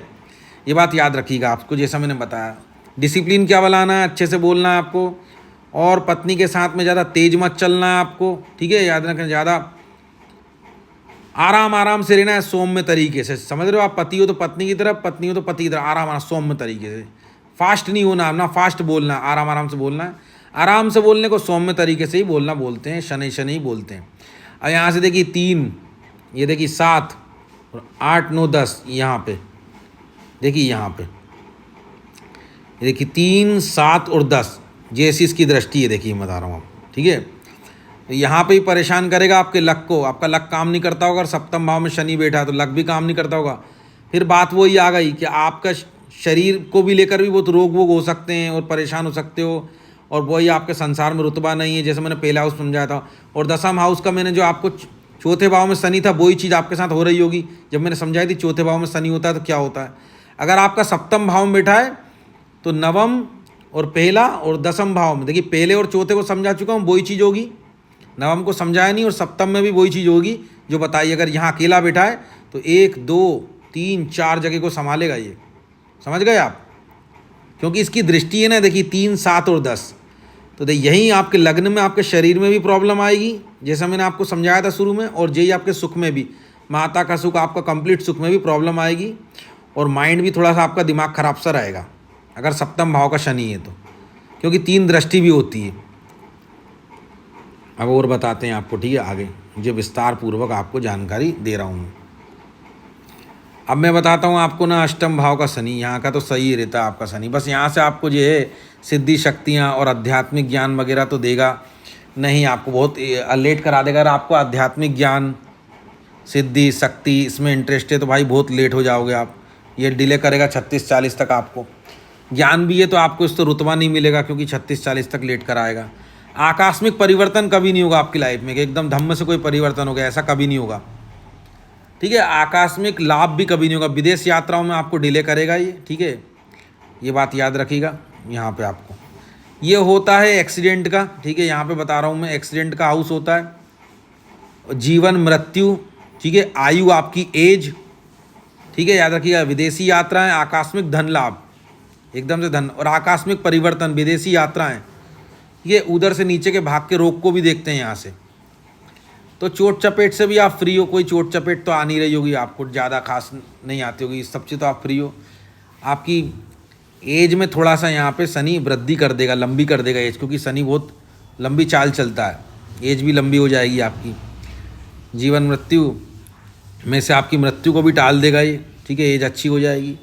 ये बात याद रखिएगा आपको, जैसा मैंने बताया। डिसिप्लिन क्या बनाना है, अच्छे से बोलना है आपको, और पत्नी के साथ में ज़्यादा तेज मत चलना है आपको, ठीक है, याद रखना, ज़्यादा आराम आराम से रहना है, सौम्य तरीके से, समझ रहे हो आप, पति हो तो पत्नी की तरफ, पत्नी हो तो पति की तरफ, आराम आराम सौम्य तरीके से, फास्ट नहीं होना ना, फास्ट बोलना, आराम आराम से बोलना है, आराम से बोलने को सौम्य तरीके से ही बोलना बोलते हैं, शनि शनि ही बोलते हैं। अब यहाँ से देखिए 3, ये देखिए 7 और 8 9 10, यहाँ पे देखिए, यहाँ पे ये देखिए 3 7 और 10, जैसी इसकी दृष्टि है, देखिए मैं बता रहा हूँ आपको, ठीक है। तो यहाँ पे ही परेशान करेगा आपके लक को, आपका लक काम नहीं करता होगा, अगर सप्तम भाव में शनि बैठा है तो लक भी काम नहीं करता होगा। फिर बात वही आ गई कि आपका शरीर को भी लेकर भी बहुत रोग वोग हो सकते हैं और परेशान हो सकते हो, और वही आपके संसार में रुतबा नहीं है, जैसे मैंने पहला हाउस समझाया था। और दसम हाउस का मैंने जो आपको चौथे भाव में शनि था, वही चीज़ आपके साथ हो रही होगी जब मैंने समझाई थी चौथे भाव में शनि होता है तो क्या होता है। अगर आपका सप्तम भाव में बैठा है तो नवम और पहला और दसम भाव में, देखिए पहले और चौथे को समझा चुका हूँ, वही चीज़ होगी, नवम को समझाया नहीं, और सप्तम में भी वही चीज़ होगी जो बताइए। अगर यहाँ अकेला बैठा है तो 1 2 3 4 जगह को संभालेगा ये, समझ गए आप, क्योंकि इसकी दृष्टि है ना, देखिए 3 7 और 10, तो यहीं आपके लग्न में आपके शरीर में भी प्रॉब्लम आएगी, जैसा मैंने आपको समझाया था शुरू में, और यही आपके सुख में भी, माता का सुख, आपका कंप्लीट सुख में भी प्रॉब्लम आएगी, और माइंड भी थोड़ा सा आपका दिमाग खराब सा रहेगा अगर सप्तम भाव का शनि है तो, क्योंकि 3 दृष्टि भी होती है। अब और बताते हैं आपको, ठीक है, आगे जो विस्तार पूर्वक आपको जानकारी दे रहा हूँ मैं। अब मैं बताता हूँ आपको ना, अष्टम भाव का शनि, यहाँ का तो सही रहता है आपका शनि, बस यहाँ से आपको जो है सिद्धि शक्तियाँ और आध्यात्मिक ज्ञान वगैरह तो देगा नहीं, आपको बहुत लेट करा देगा। अगर आपको आध्यात्मिक ज्ञान सिद्धि शक्ति इसमें इंटरेस्ट है तो भाई बहुत लेट हो जाओगे आप, ये डिले करेगा 36-40 तक। आपको ज्ञान भी है तो आपको इस तो रुतबा नहीं मिलेगा, क्योंकि 36-40 तक लेट कराएगा। आकस्मिक परिवर्तन कभी नहीं होगा आपकी लाइफ में कि एकदम धम्म से कोई परिवर्तन हो गया, ऐसा कभी नहीं होगा, ठीक है। आकस्मिक लाभ भी कभी नहीं होगा, विदेश यात्राओं में आपको डिले करेगा ये, ठीक है, ये बात याद रखिएगा। यहाँ पे आपको ये होता है एक्सीडेंट का, ठीक है, यहाँ पे बता रहा हूँ मैं, एक्सीडेंट का हाउस होता है, जीवन मृत्यु, ठीक है, आयु आपकी एज, ठीक है, याद रखिएगा। विदेशी यात्राएं, आकस्मिक धन लाभ, एकदम से धन, और आकस्मिक परिवर्तन, विदेशी यात्राएं, ये उधर से नीचे के भाग के रोग को भी देखते हैं यहाँ से। तो चोट चपेट से भी आप फ्री हो, कोई चोट चपेट तो आ नहीं रही होगी आपको, ज़्यादा खास नहीं आती होगी, इस सबसे तो आप फ्री हो। आपकी एज में थोड़ा सा यहाँ पे शनि वृद्धि कर देगा, लंबी कर देगा एज, क्योंकि शनि बहुत लंबी चाल चलता है, एज भी लंबी हो जाएगी आपकी। जीवन मृत्यु में से आपकी मृत्यु को भी टाल देगा ये, ठीक है, एज अच्छी हो जाएगी।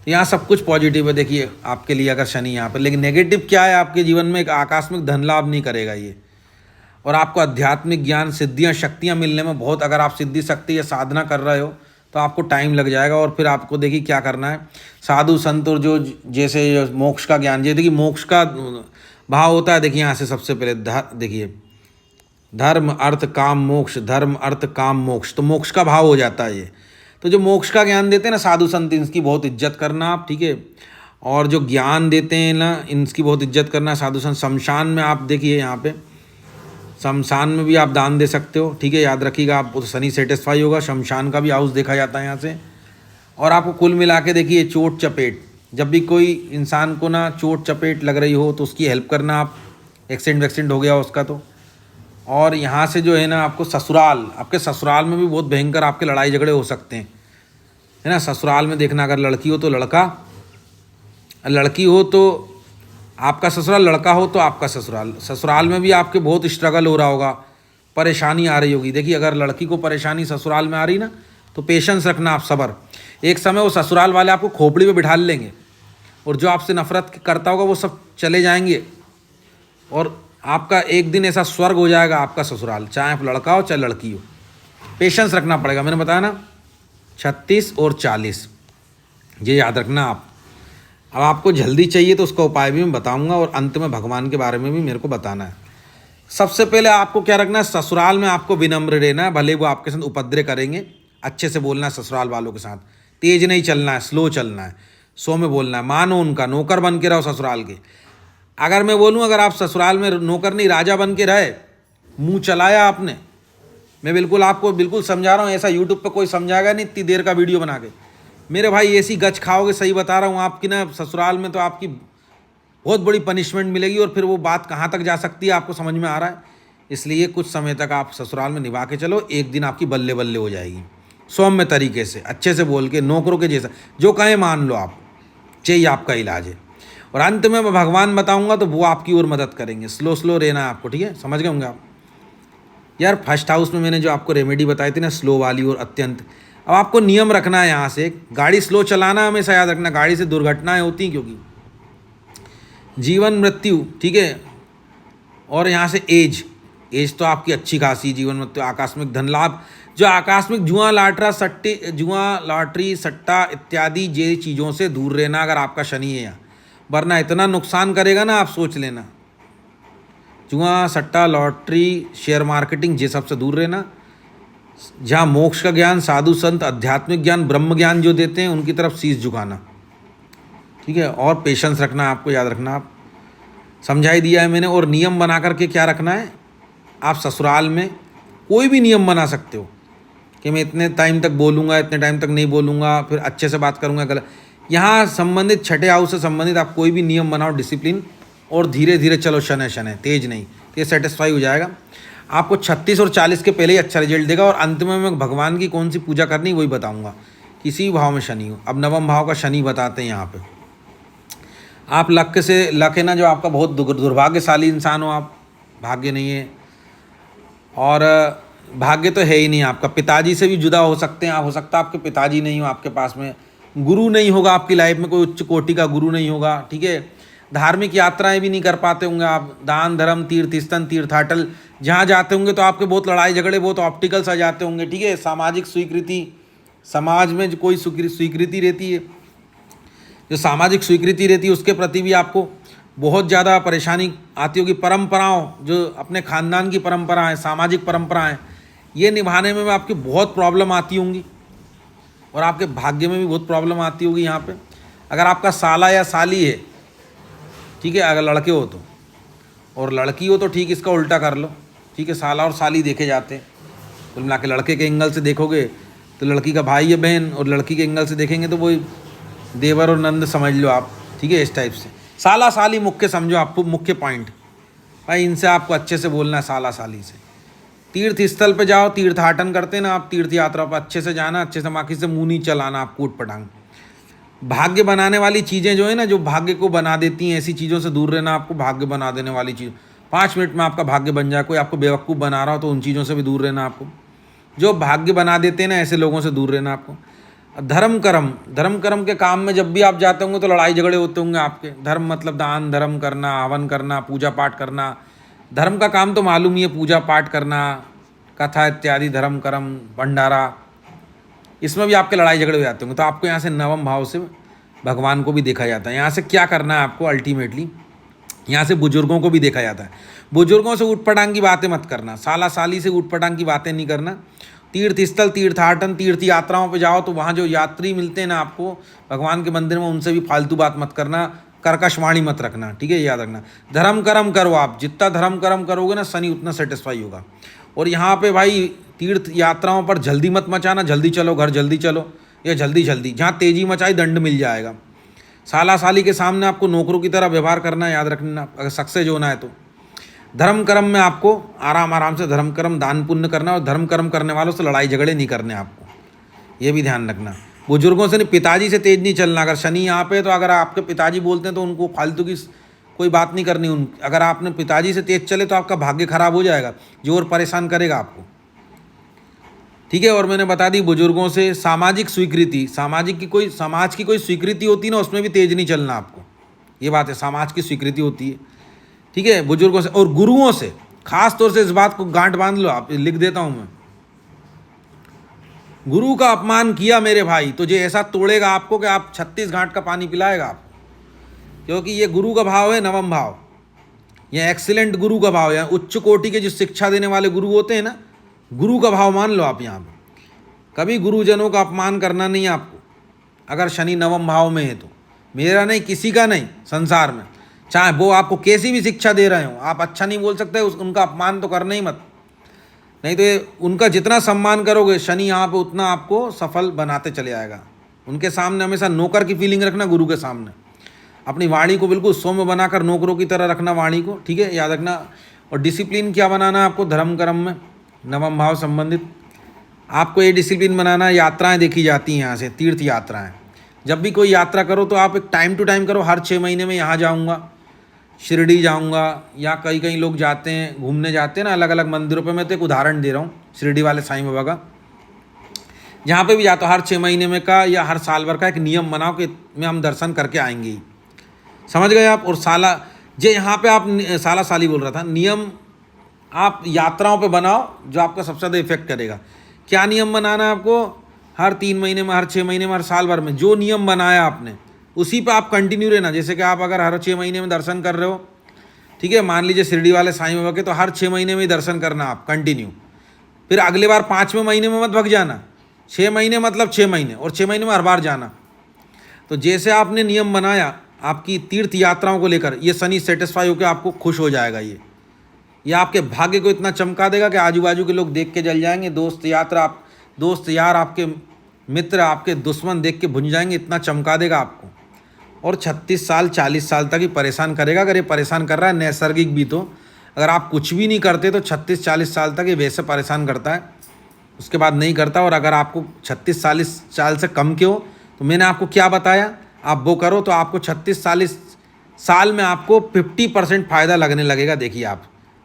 तो यहाँ सब कुछ पॉजिटिव है देखिए आपके लिए अगर शनि यहाँ पर, लेकिन नेगेटिव क्या है आपके जीवन में, एक आकस्मिक धन लाभ नहीं करेगा ये, और आपको आध्यात्मिक ज्ञान सिद्धियाँ शक्तियाँ मिलने में बहुत, अगर आप सिद्धि शक्ति या साधना कर रहे हो तो आपको टाइम लग जाएगा। और फिर आपको देखिए क्या करना है, साधु संत और जो जैसे मोक्ष का ज्ञान, जैसे देखिए मोक्ष का भाव होता है, देखिए यहाँ से सबसे पहले देखिए धर्म अर्थ काम मोक्ष, धर्म अर्थ काम मोक्ष, तो मोक्ष का भाव हो जाता है ये। तो जो मोक्ष का ज्ञान देते हैं ना साधु संत, इनकी बहुत इज्जत करना आप, ठीक है, और जो ज्ञान देते हैं ना इनकी बहुत इज्जत करना साधु संत। शमशान में आप देखिए, यहाँ पे शमशान में भी आप दान दे सकते हो, ठीक है, याद रखिएगा, आप तो शनि सेटिस्फाई होगा। शमशान का भी हाउस देखा जाता है यहाँ से। और आपको कुल मिला के देखिए चोट चपेट, जब भी कोई इंसान को ना चोट चपेट लग रही हो तो उसकी हेल्प करना आप, एक्सीडेंट वैक्सीडेंट हो गया उसका तो। और यहाँ से जो है ना आपको ससुराल, आपके ससुराल में भी बहुत भयंकर आपके लड़ाई झगड़े हो सकते हैं, है ना। ससुराल में देखना, अगर लड़की हो तो लड़का, लड़की हो तो आपका ससुराल, लड़का हो तो आपका ससुराल। ससुराल में भी आपके बहुत स्ट्रगल हो रहा होगा, परेशानी आ रही होगी। देखिए अगर लड़की को परेशानी ससुराल में आ रही ना तो पेशेंस रखना आप, सब्र। एक समय वो ससुराल वाले आपको खोपड़ी पे बिठा लेंगे, और जो आपसे नफरत करता होगा वो सब चले जाएंगे, और आपका एक दिन ऐसा स्वर्ग हो जाएगा आपका ससुराल, चाहे आप लड़का हो चाहे लड़की हो। पेशेंस रखना पड़ेगा, मैंने बताया ना 36 और 40, ये याद रखना आप। अब आपको जल्दी चाहिए तो उसका उपाय भी मैं बताऊंगा, और अंत में भगवान के बारे में भी मेरे को बताना है। सबसे पहले आपको क्या रखना है, ससुराल में आपको विनम्र रहना है, भले वो आपके साथ उपद्रव करेंगे, अच्छे से बोलना है ससुराल वालों के साथ, तेज नहीं चलना है, स्लो चलना है, सो में बोलना है, मानो उनका नौकर बन के रहो ससुराल के। अगर मैं बोलूँ, अगर आप ससुराल में नौकर नहीं राजा बन के रहे, मुंह चलाया आपने, मैं बिल्कुल आपको बिल्कुल समझा रहा हूँ, ऐसा यूट्यूब पे कोई समझाएगा नहीं इतनी देर का वीडियो बना के। मेरे भाई ऐसी गच खाओगे, सही बता रहा हूँ, आपकी ना ससुराल में तो आपकी बहुत बड़ी पनिशमेंट मिलेगी और फिर वो बात कहाँ तक जा सकती है आपको समझ में आ रहा है। इसलिए कुछ समय तक आप ससुराल में निभा के चलो, एक दिन आपकी बल्ले बल्ले हो जाएगी। सौम्य तरीके से अच्छे से बोल के, नौकरों के जैसा जो कहें मान लो आप, चाहिए आपका इलाज है। और अंत में मैं भगवान बताऊंगा तो वो आपकी ओर मदद करेंगे। स्लो स्लो रहना है आपको, ठीक है, समझ गए होंगे आप। यार फर्स्ट हाउस में मैंने जो आपको रेमेडी बताई थी ना, स्लो वाली और अत्यंत, अब आपको नियम रखना है यहाँ से, गाड़ी स्लो चलाना हमेशा याद रखना, गाड़ी से दुर्घटनाएं होती हैं क्योंकि जीवन मृत्यु, ठीक है। और यहाँ से एज तो आपकी अच्छी खासी, जीवन मृत्यु, आकस्मिक धन लाभ, जो आकस्मिक जुआ लॉटरी सट्टा इत्यादि ये चीज़ों से दूर रहना अगर आपका शनि है यहाँ, वरना इतना नुकसान करेगा ना, आप सोच लेना। जुआ सट्टा लॉटरी शेयर मार्केटिंग ये सबसे दूर रहना। जहाँ मोक्ष का ज्ञान, साधु संत आध्यात्मिक ज्ञान ब्रह्म ज्ञान जो देते हैं उनकी तरफ शीश झुकाना, ठीक है। और पेशेंस रखना, आपको याद रखना, आप समझा ही दिया है मैंने। और नियम बना करके क्या रखना है, आप ससुराल में कोई भी नियम बना सकते हो कि मैं इतने टाइम तक बोलूँगा, इतने टाइम तक नहीं बोलूँगा, फिर अच्छे से बात करूँगा, गलत। यहाँ संबंधित छठे हाउस से संबंधित आप कोई भी नियम बनाओ, डिसिप्लिन, और धीरे धीरे चलो, शनै शनै, तेज नहीं, तो ये सेटिस्फाई हो जाएगा। आपको 36 और 40 के पहले ही अच्छा रिजल्ट देगा। और अंत में मैं भगवान की कौन सी पूजा करनी वही बताऊँगा, किसी भी भाव में शनि हो। अब नवम भाव का शनि बताते हैं यहाँ पे। आप लक है ना, जो आपका बहुत दुर्भाग्यशाली इंसान हो आप, भाग्य नहीं है, और भाग्य तो है ही नहीं आपका। पिताजी से भी जुदा हो सकते हैं आप, हो सकता है आपके पिताजी नहीं हो आपके पास में, गुरु नहीं होगा आपकी लाइफ में, कोई उच्च कोटि का गुरु नहीं होगा, ठीक है। धार्मिक यात्राएं भी नहीं कर पाते होंगे आप, दान धर्म तीर्थ स्थन तीर्थाटल जहाँ जाते होंगे तो आपके बहुत लड़ाई झगड़े, बहुत ऑब्स्टिकल्स आ जाते होंगे, ठीक है। सामाजिक स्वीकृति, समाज में जो कोई स्वीकृति रहती है, जो सामाजिक स्वीकृति रहती है उसके प्रति भी आपको बहुत ज़्यादा परेशानी आती होगी। परंपराओं, जो अपने खानदान की परंपराएं, सामाजिक परंपराएं, ये निभाने में आपकी बहुत प्रॉब्लम आती होंगी। और आपके भाग्य में भी बहुत प्रॉब्लम आती होगी यहाँ पे। अगर आपका साला या साली है, ठीक है, अगर लड़के हो तो, और लड़की हो तो ठीक, इसका उल्टा कर लो, ठीक है। साला और साली देखे जाते हैं, कुल मिला के लड़के के एंगल से देखोगे तो लड़की का भाई या बहन, और लड़की के एंगल से देखेंगे तो वो देवर और नंद समझ लो आप, ठीक है। इस टाइप से साला साली मुख्य समझो, आपको मुख्य पॉइंट भाई, इनसे आपको अच्छे से बोलना है, साला साली से। तीर्थ स्थल पे जाओ, तीर्थाटन करते ना आप, तीर्थ यात्रा पर अच्छे से जाना, अच्छे से माखी से मुँह नहीं चलाना आप, कूट पटांग। भाग्य बनाने वाली चीज़ें जो है ना, जो भाग्य को बना देती हैं, ऐसी चीज़ों से दूर रहना आपको। भाग्य बना देने वाली चीज़, 5 मिनट में आपका भाग्य बन जाए, कोई आपको बेवकूफ़ बना रहा हो तो उन चीज़ों से भी दूर रहना आपको। जो भाग्य बना देते हैं ना, ऐसे लोगों से दूर रहना आपको। धर्म कर्म के काम में जब भी आप जाते होंगे तो लड़ाई झगड़े होते होंगे आपके। धर्म मतलब दान धर्म करना, हवन करना, पूजा पाठ करना। धर्म का काम तो मालूम ही है, पूजा पाठ करना, कथा इत्यादि, धर्म कर्म, भंडारा, इसमें भी आपके लड़ाई झगड़े हो जाते होंगे। तो आपको यहाँ से नवम भाव से भगवान को भी देखा जाता है। यहाँ से क्या करना है आपको, अल्टीमेटली यहाँ से बुजुर्गों को भी देखा जाता है। बुजुर्गों से ऊट पटांग की बातें मत करना, साला साली से ऊट पटांग की बातें नहीं करना। तीर्थ स्थल, तीर्थाटन, तीर्थ यात्राओं पे जाओ तो वहाँ जो यात्री मिलते हैं ना आपको भगवान के मंदिर में, उनसे भी फालतू बात मत करना, कर्कशवाणी मत रखना, ठीक है, याद रखना। धर्म कर्म करो आप, जितना धर्म कर्म करोगे ना, शनि उतना सेटिस्फाई होगा। और यहाँ पे भाई तीर्थ यात्राओं पर जल्दी मत मचाना, जल्दी चलो घर, जल्दी चलो, या जल्दी जहाँ तेज़ी मचाई दंड मिल जाएगा। साला साली के सामने आपको नौकरों की तरह व्यवहार करना है, याद रखना, अगर सक्सेस होना है तो। धर्म कर्म में आपको आराम से धर्म कर्म, दान पुण्य करना, और धर्म कर्म करने वालों से लड़ाई झगड़े नहीं करने आपको, ये भी ध्यान रखना। बुजुर्गों से नहीं, पिताजी से तेज नहीं चलना। अगर शनि यहाँ पे, तो अगर आपके पिताजी बोलते हैं तो उनको फालतू की कोई बात नहीं करनी अगर आपने पिताजी से तेज चले तो आपका भाग्य खराब हो जाएगा, जो और परेशान करेगा आपको, ठीक है। और मैंने बता दी बुजुर्गों से सामाजिक स्वीकृति, समाज की कोई स्वीकृति होती है ना, उसमें भी तेज नहीं चलना आपको, ये बात है, समाज की स्वीकृति होती है, ठीक है। बुजुर्गों से और गुरुओं से खास तौर से इस बात को गांठ बांध लो आप, लिख देता हूं मैं। गुरु का अपमान किया मेरे भाई तो ये ऐसा तोड़ेगा आपको कि आप 36 घाट का पानी पिलाएगा आपको, क्योंकि ये गुरु का भाव है, नवम भाव, ये एक्सीलेंट गुरु का भाव है। उच्च कोटि के जो शिक्षा देने वाले गुरु होते हैं ना, गुरु का भाव मान लो आप। यहाँ पे कभी गुरुजनों का अपमान करना नहीं है आपको, अगर शनि नवम भाव में है तो। मेरा नहीं, किसी का नहीं, संसार में चाहे वो आपको कैसी भी शिक्षा दे रहे हो, आप अच्छा नहीं बोल सकते, उनका अपमान तो करना ही मत, नहीं तो उनका जितना सम्मान करोगे शनि यहाँ पे उतना आपको सफल बनाते चले आएगा। उनके सामने हमेशा नौकर की फीलिंग रखना, गुरु के सामने। अपनी वाणी को बिल्कुल सौम्य बनाकर नौकरों की तरह रखना वाणी को, ठीक है, याद रखना। और डिसिप्लिन क्या बनाना है आपको धर्म कर्म में, नवम भाव संबंधित आपको ये डिसिप्लिन बनाना है। यात्राएं देखी जाती हैं यहाँ से, तीर्थ यात्राएं। जब भी कोई यात्रा करो तो आप एक टाइम टू टाइम करो। हर 6 महीने में यहाँ जाऊँगा, शिरडी जाऊँगा, या कई कई लोग जाते हैं घूमने जाते हैं ना अलग अलग मंदिरों पे। मैं तो एक उदाहरण दे रहा हूँ शिरडी वाले साईं बाबा का। जहाँ पे भी जाता हूँ हर 6 महीने में का या हर साल भर का एक नियम बनाओ कि में हम दर्शन करके आएंगे ही। समझ गए आप। और साला जे यहाँ पे आप साला साली बोल रहा था, नियम आप यात्राओं पे बनाओ जो आपका सबसे ज़्यादा इफेक्ट करेगा। क्या नियम बनाना है आपको? हर 3 महीने में, हर 6 महीने में, हर साल भर में जो नियम बनाया आपने उसी पे आप कंटिन्यू रहना। जैसे कि आप अगर हर 6 महीने में दर्शन कर रहे हो, ठीक है, मान लीजिए शिरडी वाले साईं बाबा के, तो हर 6 महीने में ही दर्शन करना आप कंटिन्यू। फिर अगले बार 5वें महीने में मत भग जाना। 6 महीने मतलब 6 महीने, और 6 महीने में हर बार जाना। तो जैसे आपने नियम बनाया आपकी तीर्थ यात्राओं को लेकर, ये शनि सेटिस्फाई होकर आपको खुश हो जाएगा। ये आपके भाग्य को इतना चमका देगा कि आजू बाजू के लोग देख के जल जाएंगे। दोस्त यार, आपके मित्र, आपके दुश्मन देख के भुन जाएंगे, इतना चमका देगा आपको। और 36 साल 40 साल तक ही परेशान करेगा। अगर ये परेशान कर रहा है नैसर्गिक भी, तो अगर आप कुछ भी नहीं करते तो 36-40 साल तक ये वैसे परेशान करता है, उसके बाद नहीं करता। और अगर आपको 36-40 साल से कम के हो, तो मैंने आपको क्या बताया, आप वो करो तो आपको 36-40 साल में आपको 50% फ़ायदा लगने लगेगा। देखिए आप,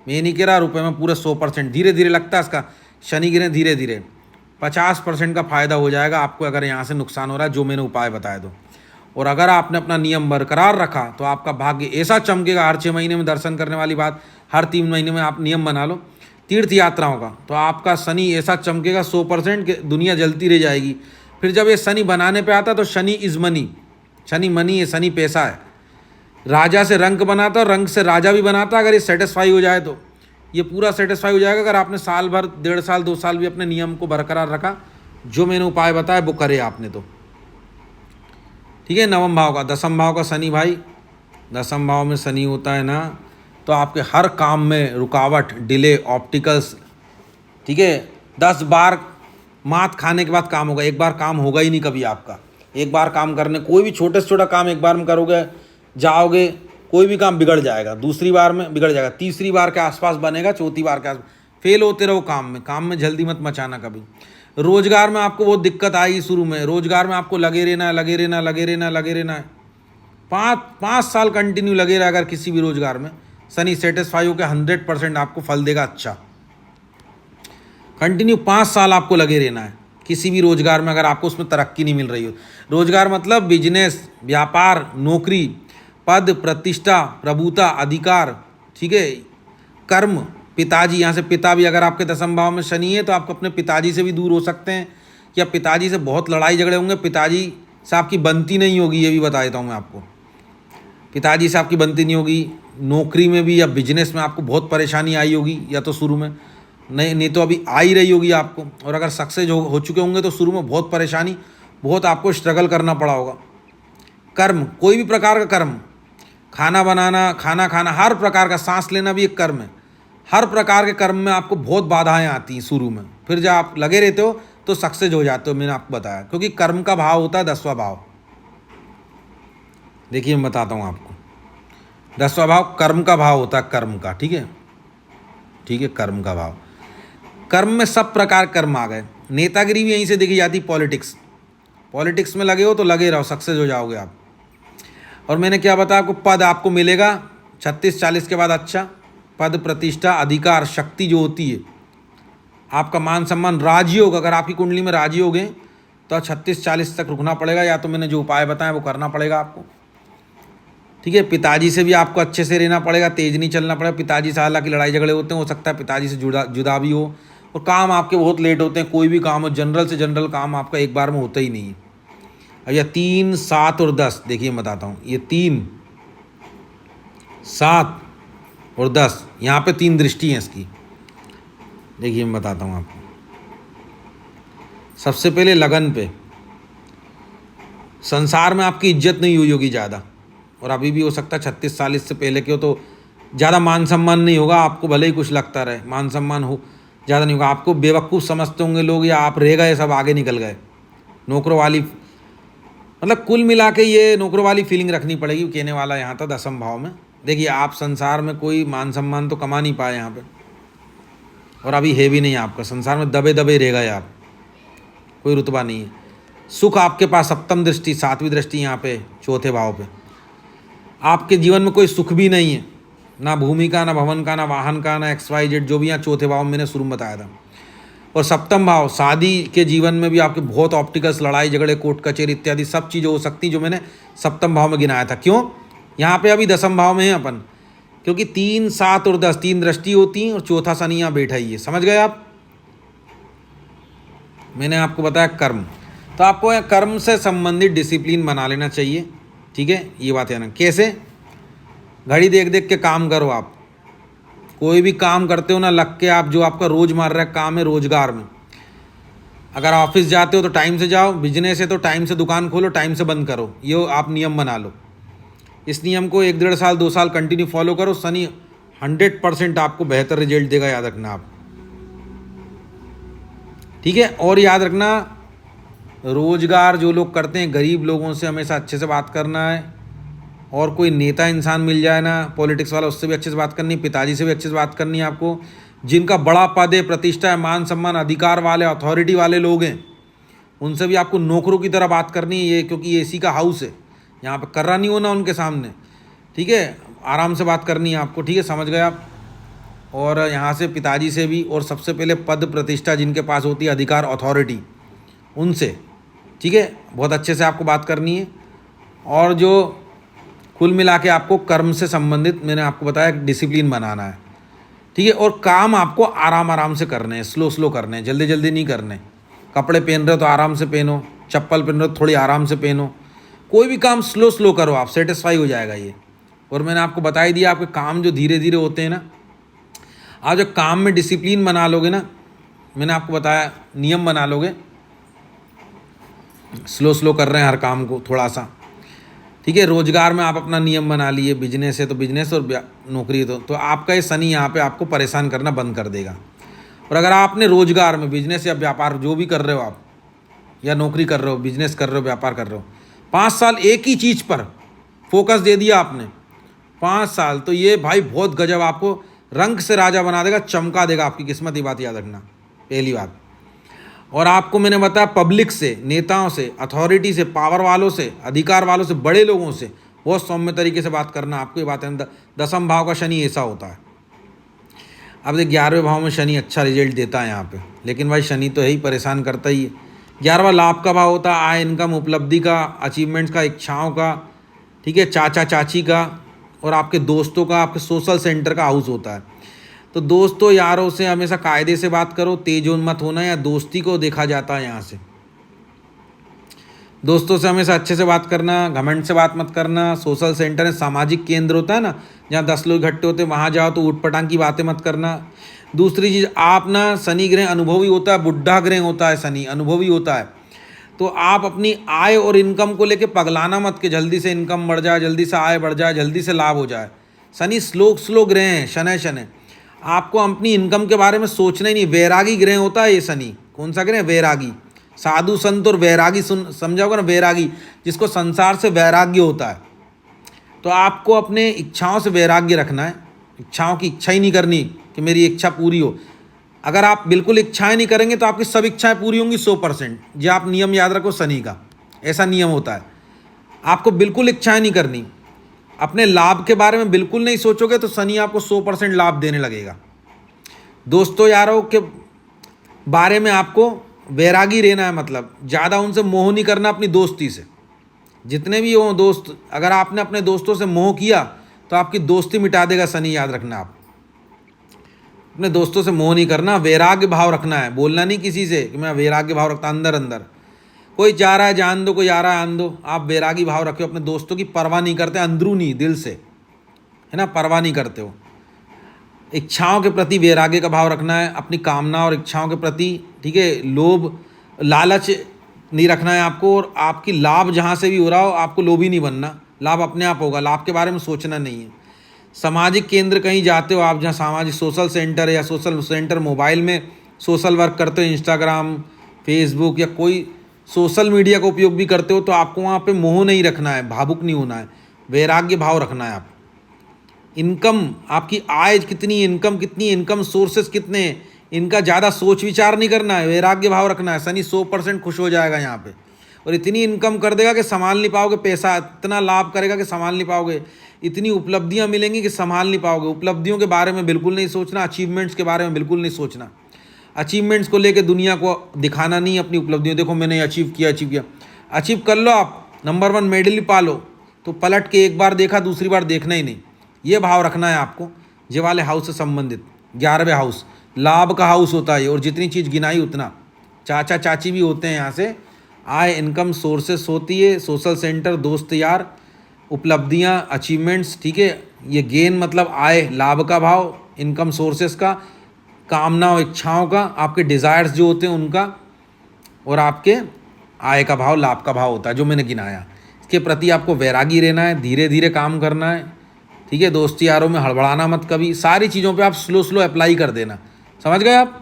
मैं नहीं कह रहा रुपये में पूरे 100%, धीरे धीरे लगता है इसका। शनि गिरे धीरे धीरे 50% का फ़ायदा हो जाएगा आपको, अगर यहाँ से नुकसान हो रहा है जो मैंने उपाय बताए तो। और अगर आपने अपना नियम बरकरार रखा तो आपका भाग्य ऐसा चमकेगा। हर 6 महीने में दर्शन करने वाली बात, हर 3 महीने में आप नियम बना लो तीर्थ यात्राओं का, तो आपका शनि ऐसा चमकेगा 100% कि दुनिया जलती रह जाएगी। फिर जब ये शनि बनाने पे आता तो Shani is money, Shani money है, शनि पैसा है। राजा से रंक बनाता और रंक से राजा भी बनाता। अगर ये सेटिस्फाई हो जाए तो ये पूरा सेटिस्फाई हो जाएगा। अगर आपने साल भर, 1.5 साल, 2 साल भी अपने नियम को बरकरार रखा, जो मैंने उपाय बताया वो करे आपने तो, ठीक है। नवम भाव का, 10वें भाव का शनि भाई, 10वें भाव में शनि होता है ना, तो आपके हर काम में रुकावट, डिले, ऑप्टिकल्स, ठीक है। 10 बार मात खाने के बाद काम होगा, एक बार काम होगा ही नहीं कभी आपका। एक बार काम करने, कोई भी छोटे से छोटा काम एक बार में करोगे, जाओगे, कोई भी काम बिगड़ जाएगा। दूसरी बार में बिगड़ जाएगा, तीसरी बार के आसपास बनेगा, चौथी बार के आसपास। फेल होते रहो काम में जल्दी मत मचाना कभी। रोजगार में आपको बहुत दिक्कत आएगी शुरू में। रोजगार में आपको लगे रहना है। 5 साल कंटिन्यू लगे रहा अगर किसी भी रोजगार में, शनि सेटिस्फाई होकर 100% आपको फल देगा अच्छा। कंटिन्यू 5 साल आपको लगे रहना है किसी भी रोजगार में, अगर आपको उसमें तरक्की नहीं मिल रही हो। रोजगार मतलब बिजनेस, व्यापार, नौकरी, पद, प्रतिष्ठा, प्रभुता, अधिकार, ठीक है, कर्म, पिताजी। यहाँ से पिता भी, अगर आपके 10वें भाव में शनि है तो आप अपने पिताजी से भी दूर हो सकते हैं, या पिताजी से बहुत लड़ाई झगड़े होंगे, पिताजी से आपकी बनती नहीं होगी, ये भी बता देता हूँ मैं आपको। पिताजी से आपकी बनती नहीं होगी। नौकरी में भी या बिजनेस में आपको बहुत परेशानी आई होगी, या तो शुरू में नहीं तो अभी आ ही रही होगी आपको। और अगर सक्सेस हो चुके होंगे तो शुरू में बहुत परेशानी, बहुत आपको स्ट्रगल करना पड़ा होगा। कर्म, कोई भी प्रकार का कर्म, खाना बनाना, खाना खाना, हर प्रकार का, सांस लेना भी एक कर्म है। हर प्रकार के कर्म में आपको बहुत बाधाएं आती हैं शुरू में, फिर जब आप लगे रहते हो तो सक्सेस हो जाते हो। मैंने आपको बताया, क्योंकि कर्म का भाव होता है 10वां भाव। देखिए मैं बताता हूँ आपको, 10वां भाव कर्म का भाव होता है, कर्म का, ठीक है, कर्म का भाव। कर्म में सब प्रकार कर्म आ गए। नेतागिरी भी यहीं से देखी जाती। पॉलिटिक्स में लगे हो तो लगे रहो, सक्सेस हो जाओगे आप। और मैंने क्या बताया आपको, पद आपको मिलेगा 36-40 के बाद अच्छा पद, प्रतिष्ठा, अधिकार, शक्ति जो होती है, आपका मान सम्मान, राजयोग। अगर आपकी कुंडली में राजयोग है तो 36-40 तक रुकना पड़ेगा, या तो मैंने जो उपाय बताए वो करना पड़ेगा आपको, ठीक है। पिताजी से भी आपको अच्छे से रहना पड़ेगा, तेज नहीं चलना पड़ेगा। पिताजी से हालांकि लड़ाई झगड़े होते हैं, हो सकता है पिताजी से जुदा भी हो। और काम आपके बहुत लेट होते हैं, कोई भी काम हो, जनरल से जनरल काम आपका एक बार में होता ही नहीं है। या 3, 7 और 10, देखिए मैं बताता हूँ, ये 3, 7 और 10, यहाँ पे 3 दृष्टि हैं इसकी। देखिए मैं बताता हूँ आपको। सबसे पहले लगन पे, संसार में आपकी इज्जत नहीं हुई होगी ज़्यादा, और अभी भी हो सकता है 36-40 से पहले के हो तो ज़्यादा मान सम्मान नहीं होगा आपको, भले ही कुछ लगता रहे, मान सम्मान हो ज़्यादा नहीं होगा। आपको बेवकूफ़ समझते होंगे लोग, या आप रह गए सब आगे निकल गए, नौकरों वाली, मतलब कुल मिला के ये नौकरों वाली फीलिंग रखनी पड़ेगी। कहने वाला यहाँ था 10वें भाव में। देखिए आप संसार में कोई मान सम्मान तो कमा नहीं पाए यहाँ पे, और अभी है भी नहीं आपका, संसार में दबे दबे रह गए आप, कोई रुतबा नहीं है। सुख आपके पास 7वीं दृष्टि 7वीं दृष्टि यहाँ पे 4थे भाव पे, आपके जीवन में कोई सुख भी नहीं है, ना भूमि का, ना भवन का, ना वाहन का, ना XYZ, जो भी यहाँ 4थे भाव में मैंने शुरू में बताया था। और 7वां भाव शादी के जीवन में भी आपके बहुत ऑप्टिकल्स, लड़ाई झगड़े, कोर्ट कचहरी इत्यादि सब चीज़ें हो सकती जो मैंने 7वें भाव में गिनाया था। क्यों? यहाँ पे अभी 10वें भाव में है अपन, क्योंकि 3, 7 और 10 3 दृष्टि होती हैं, और चौथा शनि यहाँ बैठा ही है। समझ गए आप? मैंने आपको बताया कर्म, तो आपको कर्म से संबंधित डिसिप्लिन बना लेना चाहिए। ठीक है, ये बात है ना। कैसे? घड़ी देख देख के काम करो। आप कोई भी काम करते हो ना, लग के आप जो आपका रोज़मर्रा काम है रोजगार में, अगर ऑफिस जाते हो तो टाइम से जाओ, बिजनेस है तो टाइम से दुकान खोलो, टाइम से बंद करो, ये आप नियम बना लो। इस नियम को 1-1.5 साल 2 साल कंटिन्यू फॉलो करो, शनि 100% आपको बेहतर रिजल्ट देगा, याद रखना आप। ठीक है, और याद रखना रोजगार जो लोग करते हैं, गरीब लोगों से हमेशा अच्छे से बात करना है, और कोई नेता इंसान मिल जाए ना पॉलिटिक्स वाला, उससे भी अच्छे से बात करनी, पिताजी से भी अच्छे से बात करनी है आपको। जिनका बड़ा पद है, प्रतिष्ठा है, मान सम्मान, अधिकार वाले, अथॉरिटी वाले लोग हैं, उनसे भी आपको नौकरों की तरह बात करनी है। ये क्योंकि ये एसी का हाउस है, यहाँ पे कर्रा नहीं होना उनके सामने। ठीक है, आराम से बात करनी है आपको। ठीक है, समझ गए आप? और यहाँ से पिताजी से भी, और सबसे पहले पद प्रतिष्ठा जिनके पास होती है, अधिकार अथॉरिटी, उनसे। ठीक है, बहुत अच्छे से आपको बात करनी है। और जो कुल मिला के आपको कर्म से संबंधित मैंने आपको बताया डिसिप्लिन बनाना है। ठीक है, और काम आपको आराम आराम से करने हैं, स्लो स्लो करने हैं, जल्दी जल्दी नहीं करने। कपड़े पहन रहे हो तो आराम से पहनो, चप्पल पहन रहे हो तो थोड़ी आराम से पहनो, कोई भी काम स्लो स्लो करो, आप सेटिस्फाई हो जाएगा ये। और मैंने आपको बता ही दिया, आपके काम जो धीरे धीरे होते हैं ना, आप जब काम में डिसिप्लिन बना लोगे ना, मैंने आपको बताया नियम बना लोगे, स्लो स्लो कर रहे हैं हर काम को थोड़ा सा। ठीक है, रोजगार में आप अपना नियम बना लिए, बिजनेस है तो बिजनेस, और नौकरी है तो आपका ये शनि यहाँ पे आपको परेशान करना बंद कर देगा। और अगर आपने रोजगार में, बिजनेस या व्यापार जो भी कर रहे हो आप, या नौकरी कर रहे हो, बिजनेस कर रहे हो, व्यापार कर रहे हो, 5 साल एक ही चीज़ पर फोकस दे दिया आपने, 5 साल, तो ये भाई बहुत गजब आपको रंग से राजा बना देगा, चमका देगा आपकी किस्मत। ये बात याद रखना, पहली बात। और आपको मैंने बताया पब्लिक से, नेताओं से, अथॉरिटी से, पावर वालों से, अधिकार वालों से, बड़े लोगों से बहुत सौम्य तरीके से बात करना। आपको ये बात है, 10वें भाव का शनि ऐसा होता है। अब देखिए 11वें भाव में शनि अच्छा रिजल्ट देता है यहाँ पे, लेकिन भाई शनि तो है ही, परेशान करता ही है। 11वां लाभ का भाव होता है, आय, इनकम, उपलब्धि का, अचीवमेंट्स का, इच्छाओं का। ठीक है, चाचा चाची का, और आपके दोस्तों का, आपके सोशल सेंटर का हाउस होता है। तो दोस्तों यारों से हमेशा कायदे से बात करो, तेजोन्मत होना या दोस्ती को देखा जाता है यहाँ से। दोस्तों से हमेशा अच्छे से बात करना, घमंड से बात मत करना। सोशल सेंटर है, सामाजिक केंद्र होता है ना, जहाँ 10 लोग इकट्ठे होते हैं, वहाँ जाओ तो ऊटपटांग की बातें मत करना। दूसरी चीज़, आप ना, शनि ग्रह अनुभवी होता है, बुढ़ा ग्रह होता है, शनि अनुभवी होता है, तो आप अपनी आय और इनकम को लेके पगलाना मत कि जल्दी से इनकम बढ़ जाए, जल्दी से आय बढ़ जाए, जल्दी से लाभ हो जाए। शनि स्लो ग्रह हैं, शनै शनै। आपको अपनी इनकम के बारे में सोचना ही नहीं। वैरागी ग्रह होता है ये शनि। कौन सा ग्रह? वैरागी। साधु संत और वैरागी, समझा होगा ना, वैरागी जिसको संसार से वैराग्य होता है। तो आपको अपने इच्छाओं से वैराग्य रखना है, इच्छाओं की इच्छा ही नहीं करनी कि मेरी इच्छा पूरी हो। अगर आप बिल्कुल इच्छाएं नहीं करेंगे तो आपकी सब इच्छाएं पूरी होंगी 100%। जो आप नियम याद रखो शनि का, ऐसा नियम होता है। आपको बिल्कुल इच्छाएं नहीं करनी, अपने लाभ के बारे में बिल्कुल नहीं सोचोगे तो शनि आपको 100% लाभ देने लगेगा। दोस्तों यारों के बारे में आपको वैरागी रहना है, मतलब ज़्यादा उनसे मोह नहीं करना अपनी दोस्ती से। जितने भी हो दोस्त, अगर आपने अपने दोस्तों से मोह किया तो आपकी दोस्ती मिटा देगा शनि, याद रखना। आप अपने दोस्तों से मोह नहीं करना, वैराग्य भाव रखना है। बोलना नहीं किसी से कि मैं वैराग्य भाव रखता, अंदर अंदर कोई जा रहा है जान दो, कोई आ रहा है आन दो। आप वैरागी भाव रखे हो, अपने दोस्तों की परवाह नहीं करते, अंदरूनी दिल से, है ना, परवाह नहीं करते हो। इच्छाओं के प्रति वैराग्य का भाव रखना है, अपनी कामना और इच्छाओं के प्रति। ठीक है, लोभ लालच नहीं रखना है आपको। और आपकी लाभ जहाँ से भी हो रहा हो, आपको लोभी नहीं बनना, लाभ अपने आप होगा, लाभ के बारे में सोचना नहीं है। सामाजिक केंद्र कहीं जाते हो आप, जहाँ सामाजिक सोशल सेंटर या सोशल सेंटर मोबाइल में सोशल वर्क करते हो, इंस्टाग्राम, फेसबुक या कोई सोशल मीडिया का उपयोग भी करते हो तो आपको वहाँ पे मोह नहीं रखना है, भावुक नहीं होना है, वैराग्य भाव रखना है। आप इनकम आपकी आय कितनी, इनकम सोर्सेस कितने हैं, इनका ज़्यादा सोच विचार नहीं करना है, वैराग्य भाव रखना है। शनि 100% खुश हो जाएगा यहाँ पे और इतनी इनकम कर देगा कि संभाल नहीं पाओगे, पैसा इतना लाभ करेगा कि संभाल नहीं पाओगे, इतनी उपलब्धियाँ मिलेंगी कि संभाल नहीं पाओगे। उपलब्धियों के बारे में बिल्कुल नहीं सोचना, अचीवमेंट्स के बारे में बिल्कुल नहीं सोचना। अचीवमेंट्स को लेके दुनिया को दिखाना नहीं अपनी उपलब्धियों, देखो मैंने अचीव किया। अचीव कर लो आप, नंबर 1 मेडल ही पालो, तो पलट के एक बार देखा दूसरी बार देखना ही नहीं। ये भाव रखना है आपको। ये वाले हाउस से संबंधित 11वें हाउस लाभ का हाउस होता है और जितनी चीज़ गिनाई उतना, चाचा चाची भी होते हैं यहाँ से। आय इनकम सोर्सेस होती है, सोशल सेंटर, दोस्त यार, उपलब्धियाँ, अचीवमेंट्स, ठीक है। ये गेन मतलब आय, लाभ का भाव, इनकम सोर्सेस का, कामना और इच्छाओं का, आपके डिज़ायर्स जो होते हैं उनका, और आपके आय का भाव, लाभ का भाव होता है जो मैंने गिनाया। इसके प्रति आपको वैरागी रहना है, धीरे धीरे काम करना है, ठीक है। दोस्ती यारों में हड़बड़ाना मत कभी। सारी चीज़ों पे आप स्लो अप्लाई कर देना, समझ गए आप,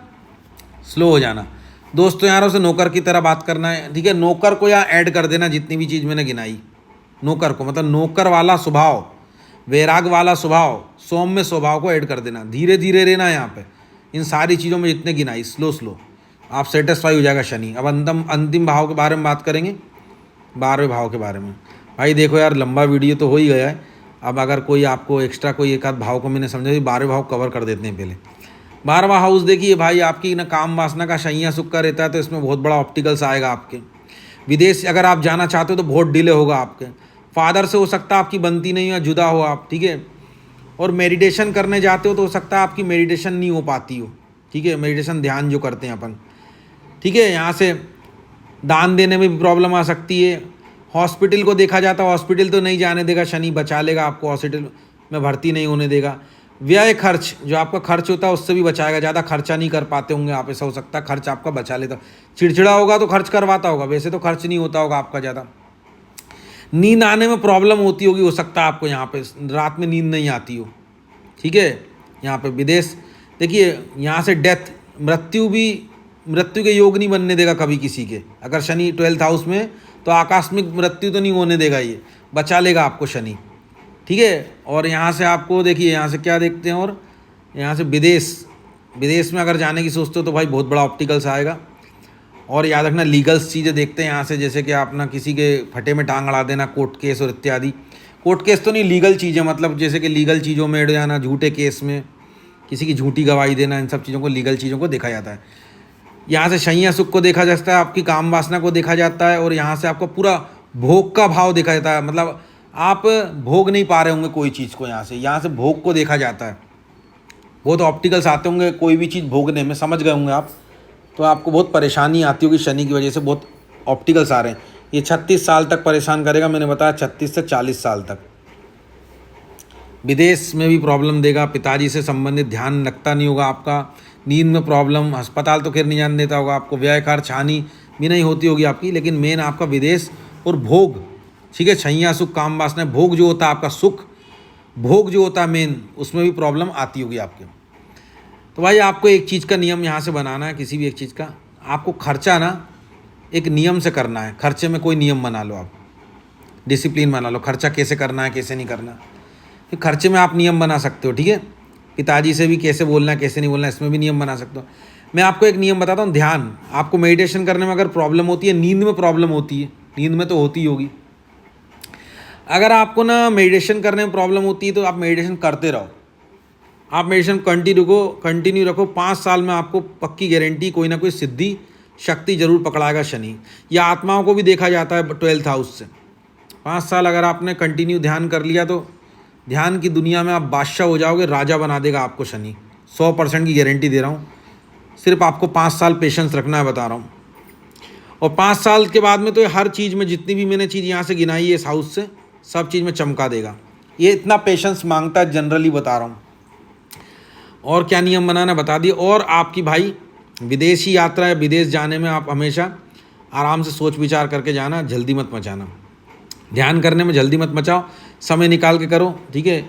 स्लो हो जाना। दोस्तों यारों से नौकर की तरह बात करना है, ठीक है। नौकर को यहाँ ऐड कर देना, जितनी भी चीज़ मैंने गिनाई, नौकर को, मतलब नौकर वाला स्वभाव, वैराग वाला स्वभाव, सौम्य स्वभाव को ऐड कर देना। धीरे धीरे रहना यहाँ पे, इन सारी चीज़ों में जितने गिनाई, स्लो आप सेटिस्फाई हो जाएगा शनि। अब अंतिम भाव के बारे में बात करेंगे, 12वें भाव के बारे में। भाई देखो यार, लंबा वीडियो तो हो ही गया है। अब अगर कोई आपको एक्स्ट्रा कोई एक आध भाव को मैंने समझा, 12वें भाव कवर कर देते हैं पहले। 12वां हाउस देखिए भाई, आपकी ना काम वासना का शैया सुख का रहता है, तो इसमें बहुत बड़ा ऑप्टिकल्स आएगा आपके। विदेश अगर आप जाना चाहते हो तो बहुत डिले होगा आपके। फादर से हो सकता है आपकी बनती नहीं हो, जुदा हो आप, ठीक है। और मेडिटेशन करने जाते हो तो हो सकता है आपकी मेडिटेशन नहीं हो पाती हो, ठीक है। मेडिटेशन ध्यान जो करते हैं अपन, ठीक है। यहाँ से दान देने में भी प्रॉब्लम आ सकती है। हॉस्पिटल को देखा जाता है, हॉस्पिटल तो नहीं जाने देगा शनि, बचा लेगा आपको, हॉस्पिटल में भर्ती नहीं होने देगा। व्यय खर्च, जो आपका खर्च होता है उससे भी बचाएगा, ज़्यादा खर्चा नहीं कर पाते होंगे आप, ऐसा हो सकता है खर्च आपका बचा लेता। चिड़चिड़ा होगा तो खर्च करवाता होगा, वैसे तो खर्च नहीं होता होगा आपका ज़्यादा। नींद आने में प्रॉब्लम होती होगी, हो सकता है आपको यहाँ पे रात में नींद नहीं आती हो, ठीक है। यहाँ पे विदेश देखिए, यहाँ से डेथ, मृत्यु के योग नहीं बनने देगा कभी किसी के। अगर शनि 12th हाउस में, तो आकस्मिक मृत्यु तो नहीं होने देगा, ये बचा लेगा आपको शनि, ठीक है। और यहाँ से आपको देखिए, यहाँ से क्या देखते हैं, और यहाँ से विदेश में अगर जाने की सोचते हो तो भाई बहुत बड़ा ऑप्टिकल्स आएगा। और याद रखना, लीगल्स चीज़ें देखते हैं यहाँ से, जैसे कि आप ना किसी के फटे में टांग अड़ा देना, कोर्ट केस और इत्यादि। कोर्ट केस तो नहीं, लीगल चीज़ें, मतलब जैसे कि लीगल चीज़ों में अड़ जाना, झूठे केस में किसी की झूठी गवाही देना, इन सब चीज़ों को, लीगल चीज़ों को देखा जाता है। यहाँ से शैया सुख को देखा जाता है, आपकी काम वासना को देखा जाता है, और यहाँ से आपको पूरा भोग का भाव देखा जाता है, मतलब आप भोग नहीं पा रहे होंगे कोई चीज़ को, यहाँ से भोग को देखा जाता है। बहुत ऑप्टिकल्स आते होंगे कोई भी चीज़ भोगने में, समझ गए होंगे आप, तो आपको बहुत परेशानी आती होगी शनि की वजह से, बहुत ऑप्टिकल्स आ रहे हैं। ये 36 साल तक परेशान करेगा, मैंने बताया 36 से 40 साल तक। विदेश में भी प्रॉब्लम देगा, पिताजी से संबंधित ध्यान रखता नहीं होगा आपका, नींद में प्रॉब्लम, अस्पताल तो खैर नहीं जाने देता होगा आपको, व्यय खर्च हानि भी नहीं होती होगी आपकी, लेकिन मेन आपका विदेश और भोग, ठीक है। शैया सुख, काम वासना, भोग जो होता है आपका सुख, भोग जो होता है मेन, उसमें भी प्रॉब्लम आती होगी आपके। तो भाई आपको एक चीज़ का नियम यहाँ से बनाना है, किसी भी एक चीज़ का आपको खर्चा ना एक नियम से करना है। खर्चे में कोई नियम बना लो, आप डिसिप्लिन बना लो, खर्चा कैसे करना है कैसे नहीं करना। फिर खर्चे में आप नियम बना सकते हो, ठीक है। पिताजी से भी कैसे बोलना है कैसे नहीं बोलना, इसमें भी नियम बना सकते हो। मैं आपको एक नियम बताता हूँ, ध्यान, आपको मेडिटेशन करने में अगर प्रॉब्लम होती है, नींद में प्रॉब्लम होती है, नींद में तो होती होगी, अगर आपको ना मेडिटेशन करने में प्रॉब्लम होती है तो आप मेडिटेशन करते रहो, आप मेडिटेशन कंटिन्यू रखो। 5 साल में आपको पक्की गारंटी कोई ना कोई सिद्धि शक्ति जरूर पकड़ाएगा शनि। या आत्माओं को भी देखा जाता है 12th हाउस से। 5 साल अगर आपने कंटिन्यू ध्यान कर लिया तो ध्यान की दुनिया में आप बादशाह हो जाओगे, राजा बना देगा आपको शनि, 100% की गारंटी दे रहा हूँ। सिर्फ आपको 5 साल पेशेंस रखना है, बता रहा हूँ। और 5 साल के बाद में तो हर चीज़ में, जितनी भी मैंने चीज़ यहाँ से गिनाई है इस हाउस से, सब चीज़ में चमका देगा। ये इतना पेशेंस मांगता है, जनरली बता रहा हूँ। और क्या नियम बनाना बता दिए। और आपकी भाई विदेशी यात्रा है, विदेश जाने में आप हमेशा आराम से सोच विचार करके जाना, जल्दी मत मचाना। ध्यान करने में जल्दी मत मचाओ, समय निकाल के करो, ठीक है।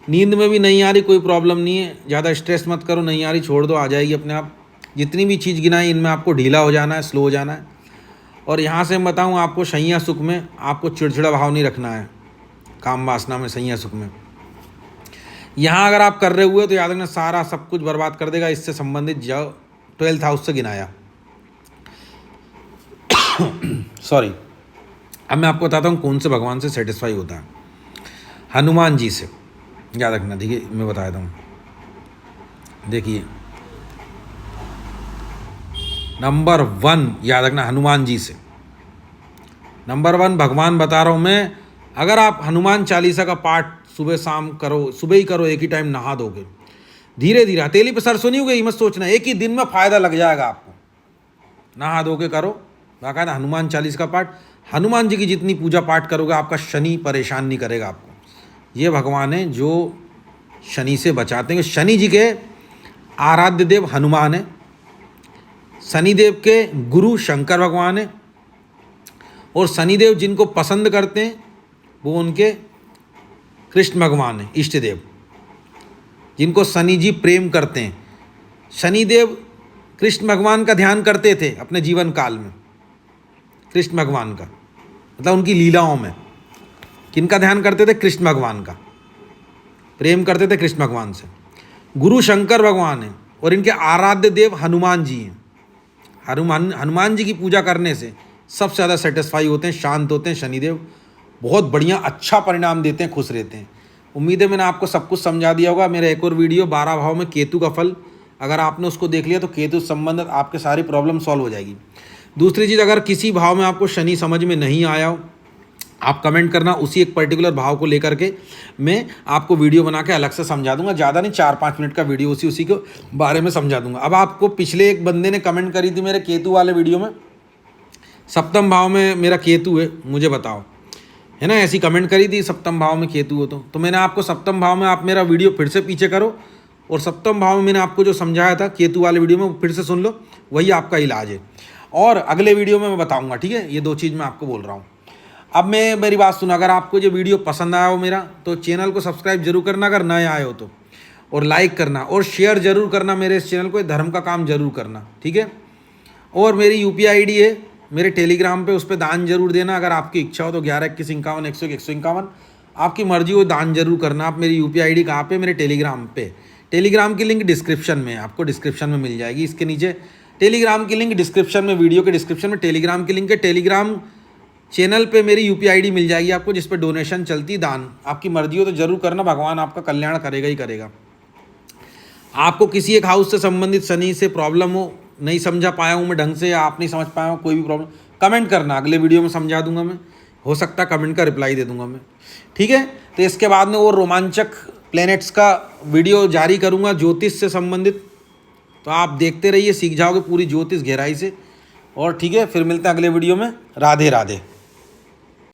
नींद में भी नहीं आ रही कोई प्रॉब्लम नहीं है, ज़्यादा स्ट्रेस मत करो, नहीं आ रही छोड़ दो, आ जाएगी अपने आप। जितनी भी चीज़ गिनाई इनमें आपको ढीला हो जाना है, स्लो हो जाना है। और यहाँ से मैं बताऊँ आपको, शय्या सुख में आपको चिड़चिड़ा भाव नहीं रखना है, काम वासना में, शय्या सुख में। यहाँ अगर आप कर रहे हुए तो याद रखना सारा सब कुछ बर्बाद कर देगा। इससे संबंधित जो 12th हाउस से गिनाया सॉरी। अब मैं आपको बताता हूँ कौन से भगवान से सेटिस्फाई होता है। हनुमान जी से याद रखना। देखिए मैं बता देता हूँ, देखिए नंबर 1 याद रखना हनुमान जी से। नंबर 1 भगवान बता रहा हूँ मैं, अगर आप हनुमान चालीसा का पाठ सुबह शाम करो, सुबह ही करो, एक ही टाइम नहा दोगे, धीरे धीरे, हथेली पे सरसों नहीं होगी, मत सोचना, एक ही दिन में फ़ायदा लग जाएगा आपको। नहा धो के करो बाकायदा हनुमान चालीसा का पाठ। हनुमान जी की जितनी पूजा पाठ करोगे आपका शनि परेशान नहीं करेगा आपको। ये भगवान है जो शनि से बचाते हैं। शनि जी के आराध्य देव हनुमान है, शनिदेव के गुरु शंकर भगवान है, और शनिदेव जिनको पसंद करते हैं वो उनके कृष्ण भगवान है, इष्ट देव, जिनको शनि जी प्रेम करते हैं। शनिदेव कृष्ण भगवान का ध्यान करते थे अपने जीवन काल में, कृष्ण भगवान का, मतलब उनकी लीलाओं में। किनका ध्यान करते थे? कृष्ण भगवान का, प्रेम करते थे कृष्ण भगवान से। गुरु शंकर भगवान है और इनके आराध्य देव हनुमान जी हैं। हनुमान जी की पूजा करने से सबसे ज़्यादा सेटिस्फाई होते हैं, शांत होते हैं शनिदेव, बहुत बढ़िया अच्छा परिणाम देते हैं, खुश रहते हैं। उम्मीद है मैंने आपको सब कुछ समझा दिया होगा। मेरा एक और वीडियो 12 भाव में केतु का फल, अगर आपने उसको देख लिया तो केतु से संबंधित आपके सारी प्रॉब्लम सॉल्व हो जाएगी। दूसरी चीज़, अगर किसी भाव में आपको शनि समझ में नहीं आया हो, आप कमेंट करना, उसी एक पर्टिकुलर भाव को लेकर के मैं आपको वीडियो बना के अलग से समझा दूंगा। ज़्यादा नहीं, 4-5 मिनट का वीडियो उसी के बारे में समझा दूंगा। अब आपको पिछले एक बंदे ने कमेंट करी थी मेरे केतु वाले वीडियो में, सप्तम भाव में मेरा केतु है, मुझे बताओ, है ना, ऐसी कमेंट करी थी सप्तम भाव में केतु हो तो मैंने आपको सप्तम भाव में, आप मेरा वीडियो फिर से पीछे करो और सप्तम भाव में मैंने आपको जो समझाया था केतु वाले वीडियो में फिर से सुन लो, वही आपका इलाज है। और अगले वीडियो में मैं बताऊंगा, ठीक है, ये 2 चीज़ मैं आपको बोल रहा हूँ। अब मेरी बात सुनो, अगर आपको जो वीडियो पसंद आया हो मेरा, तो चैनल को सब्सक्राइब जरूर करना अगर नए आए हो तो, और लाइक करना और शेयर जरूर करना मेरे इस चैनल को, धर्म का काम जरूर करना, ठीक है। और मेरी UPI ID है मेरे टेलीग्राम पे, उस पर दान जरूर देना अगर आपकी इच्छा हो तो। 112151 आपकी मर्जी हो, दान जरूर करना। आप मेरी UPI ID कहाँ पे? मेरे टेलीग्राम पे। टेलीग्राम की लिंक डिस्क्रिप्शन में, आपको डिस्क्रिप्शन में मिल जाएगी, इसके नीचे टेलीग्राम की लिंक डिस्क्रिप्शन में, वीडियो के डिस्क्रिप्शन में टेलीग्राम की लिंक है। टेलीग्राम चैनल पे मेरी UPI ID मिल जाएगी आपको, जिस पे डोनेशन चलती, दान आपकी मर्जी हो तो जरूर करना, भगवान आपका कल्याण करेगा ही करेगा। आपको किसी एक हाउस से संबंधित शनि से प्रॉब्लम हो, नहीं समझा पाया हूँ मैं ढंग से, या आप नहीं समझ पाया हूँ, कोई भी प्रॉब्लम, कमेंट करना, अगले वीडियो में समझा दूंगा मैं, हो सकता है कमेंट का रिप्लाई दे दूंगा मैं, ठीक है। तो इसके बाद में वो रोमांचक प्लैनेट्स का वीडियो जारी करूँगा ज्योतिष से संबंधित, तो आप देखते रहिए, सीख जाओगे पूरी ज्योतिष गहराई से। और ठीक है, फिर मिलते हैं अगले वीडियो में। राधे राधे।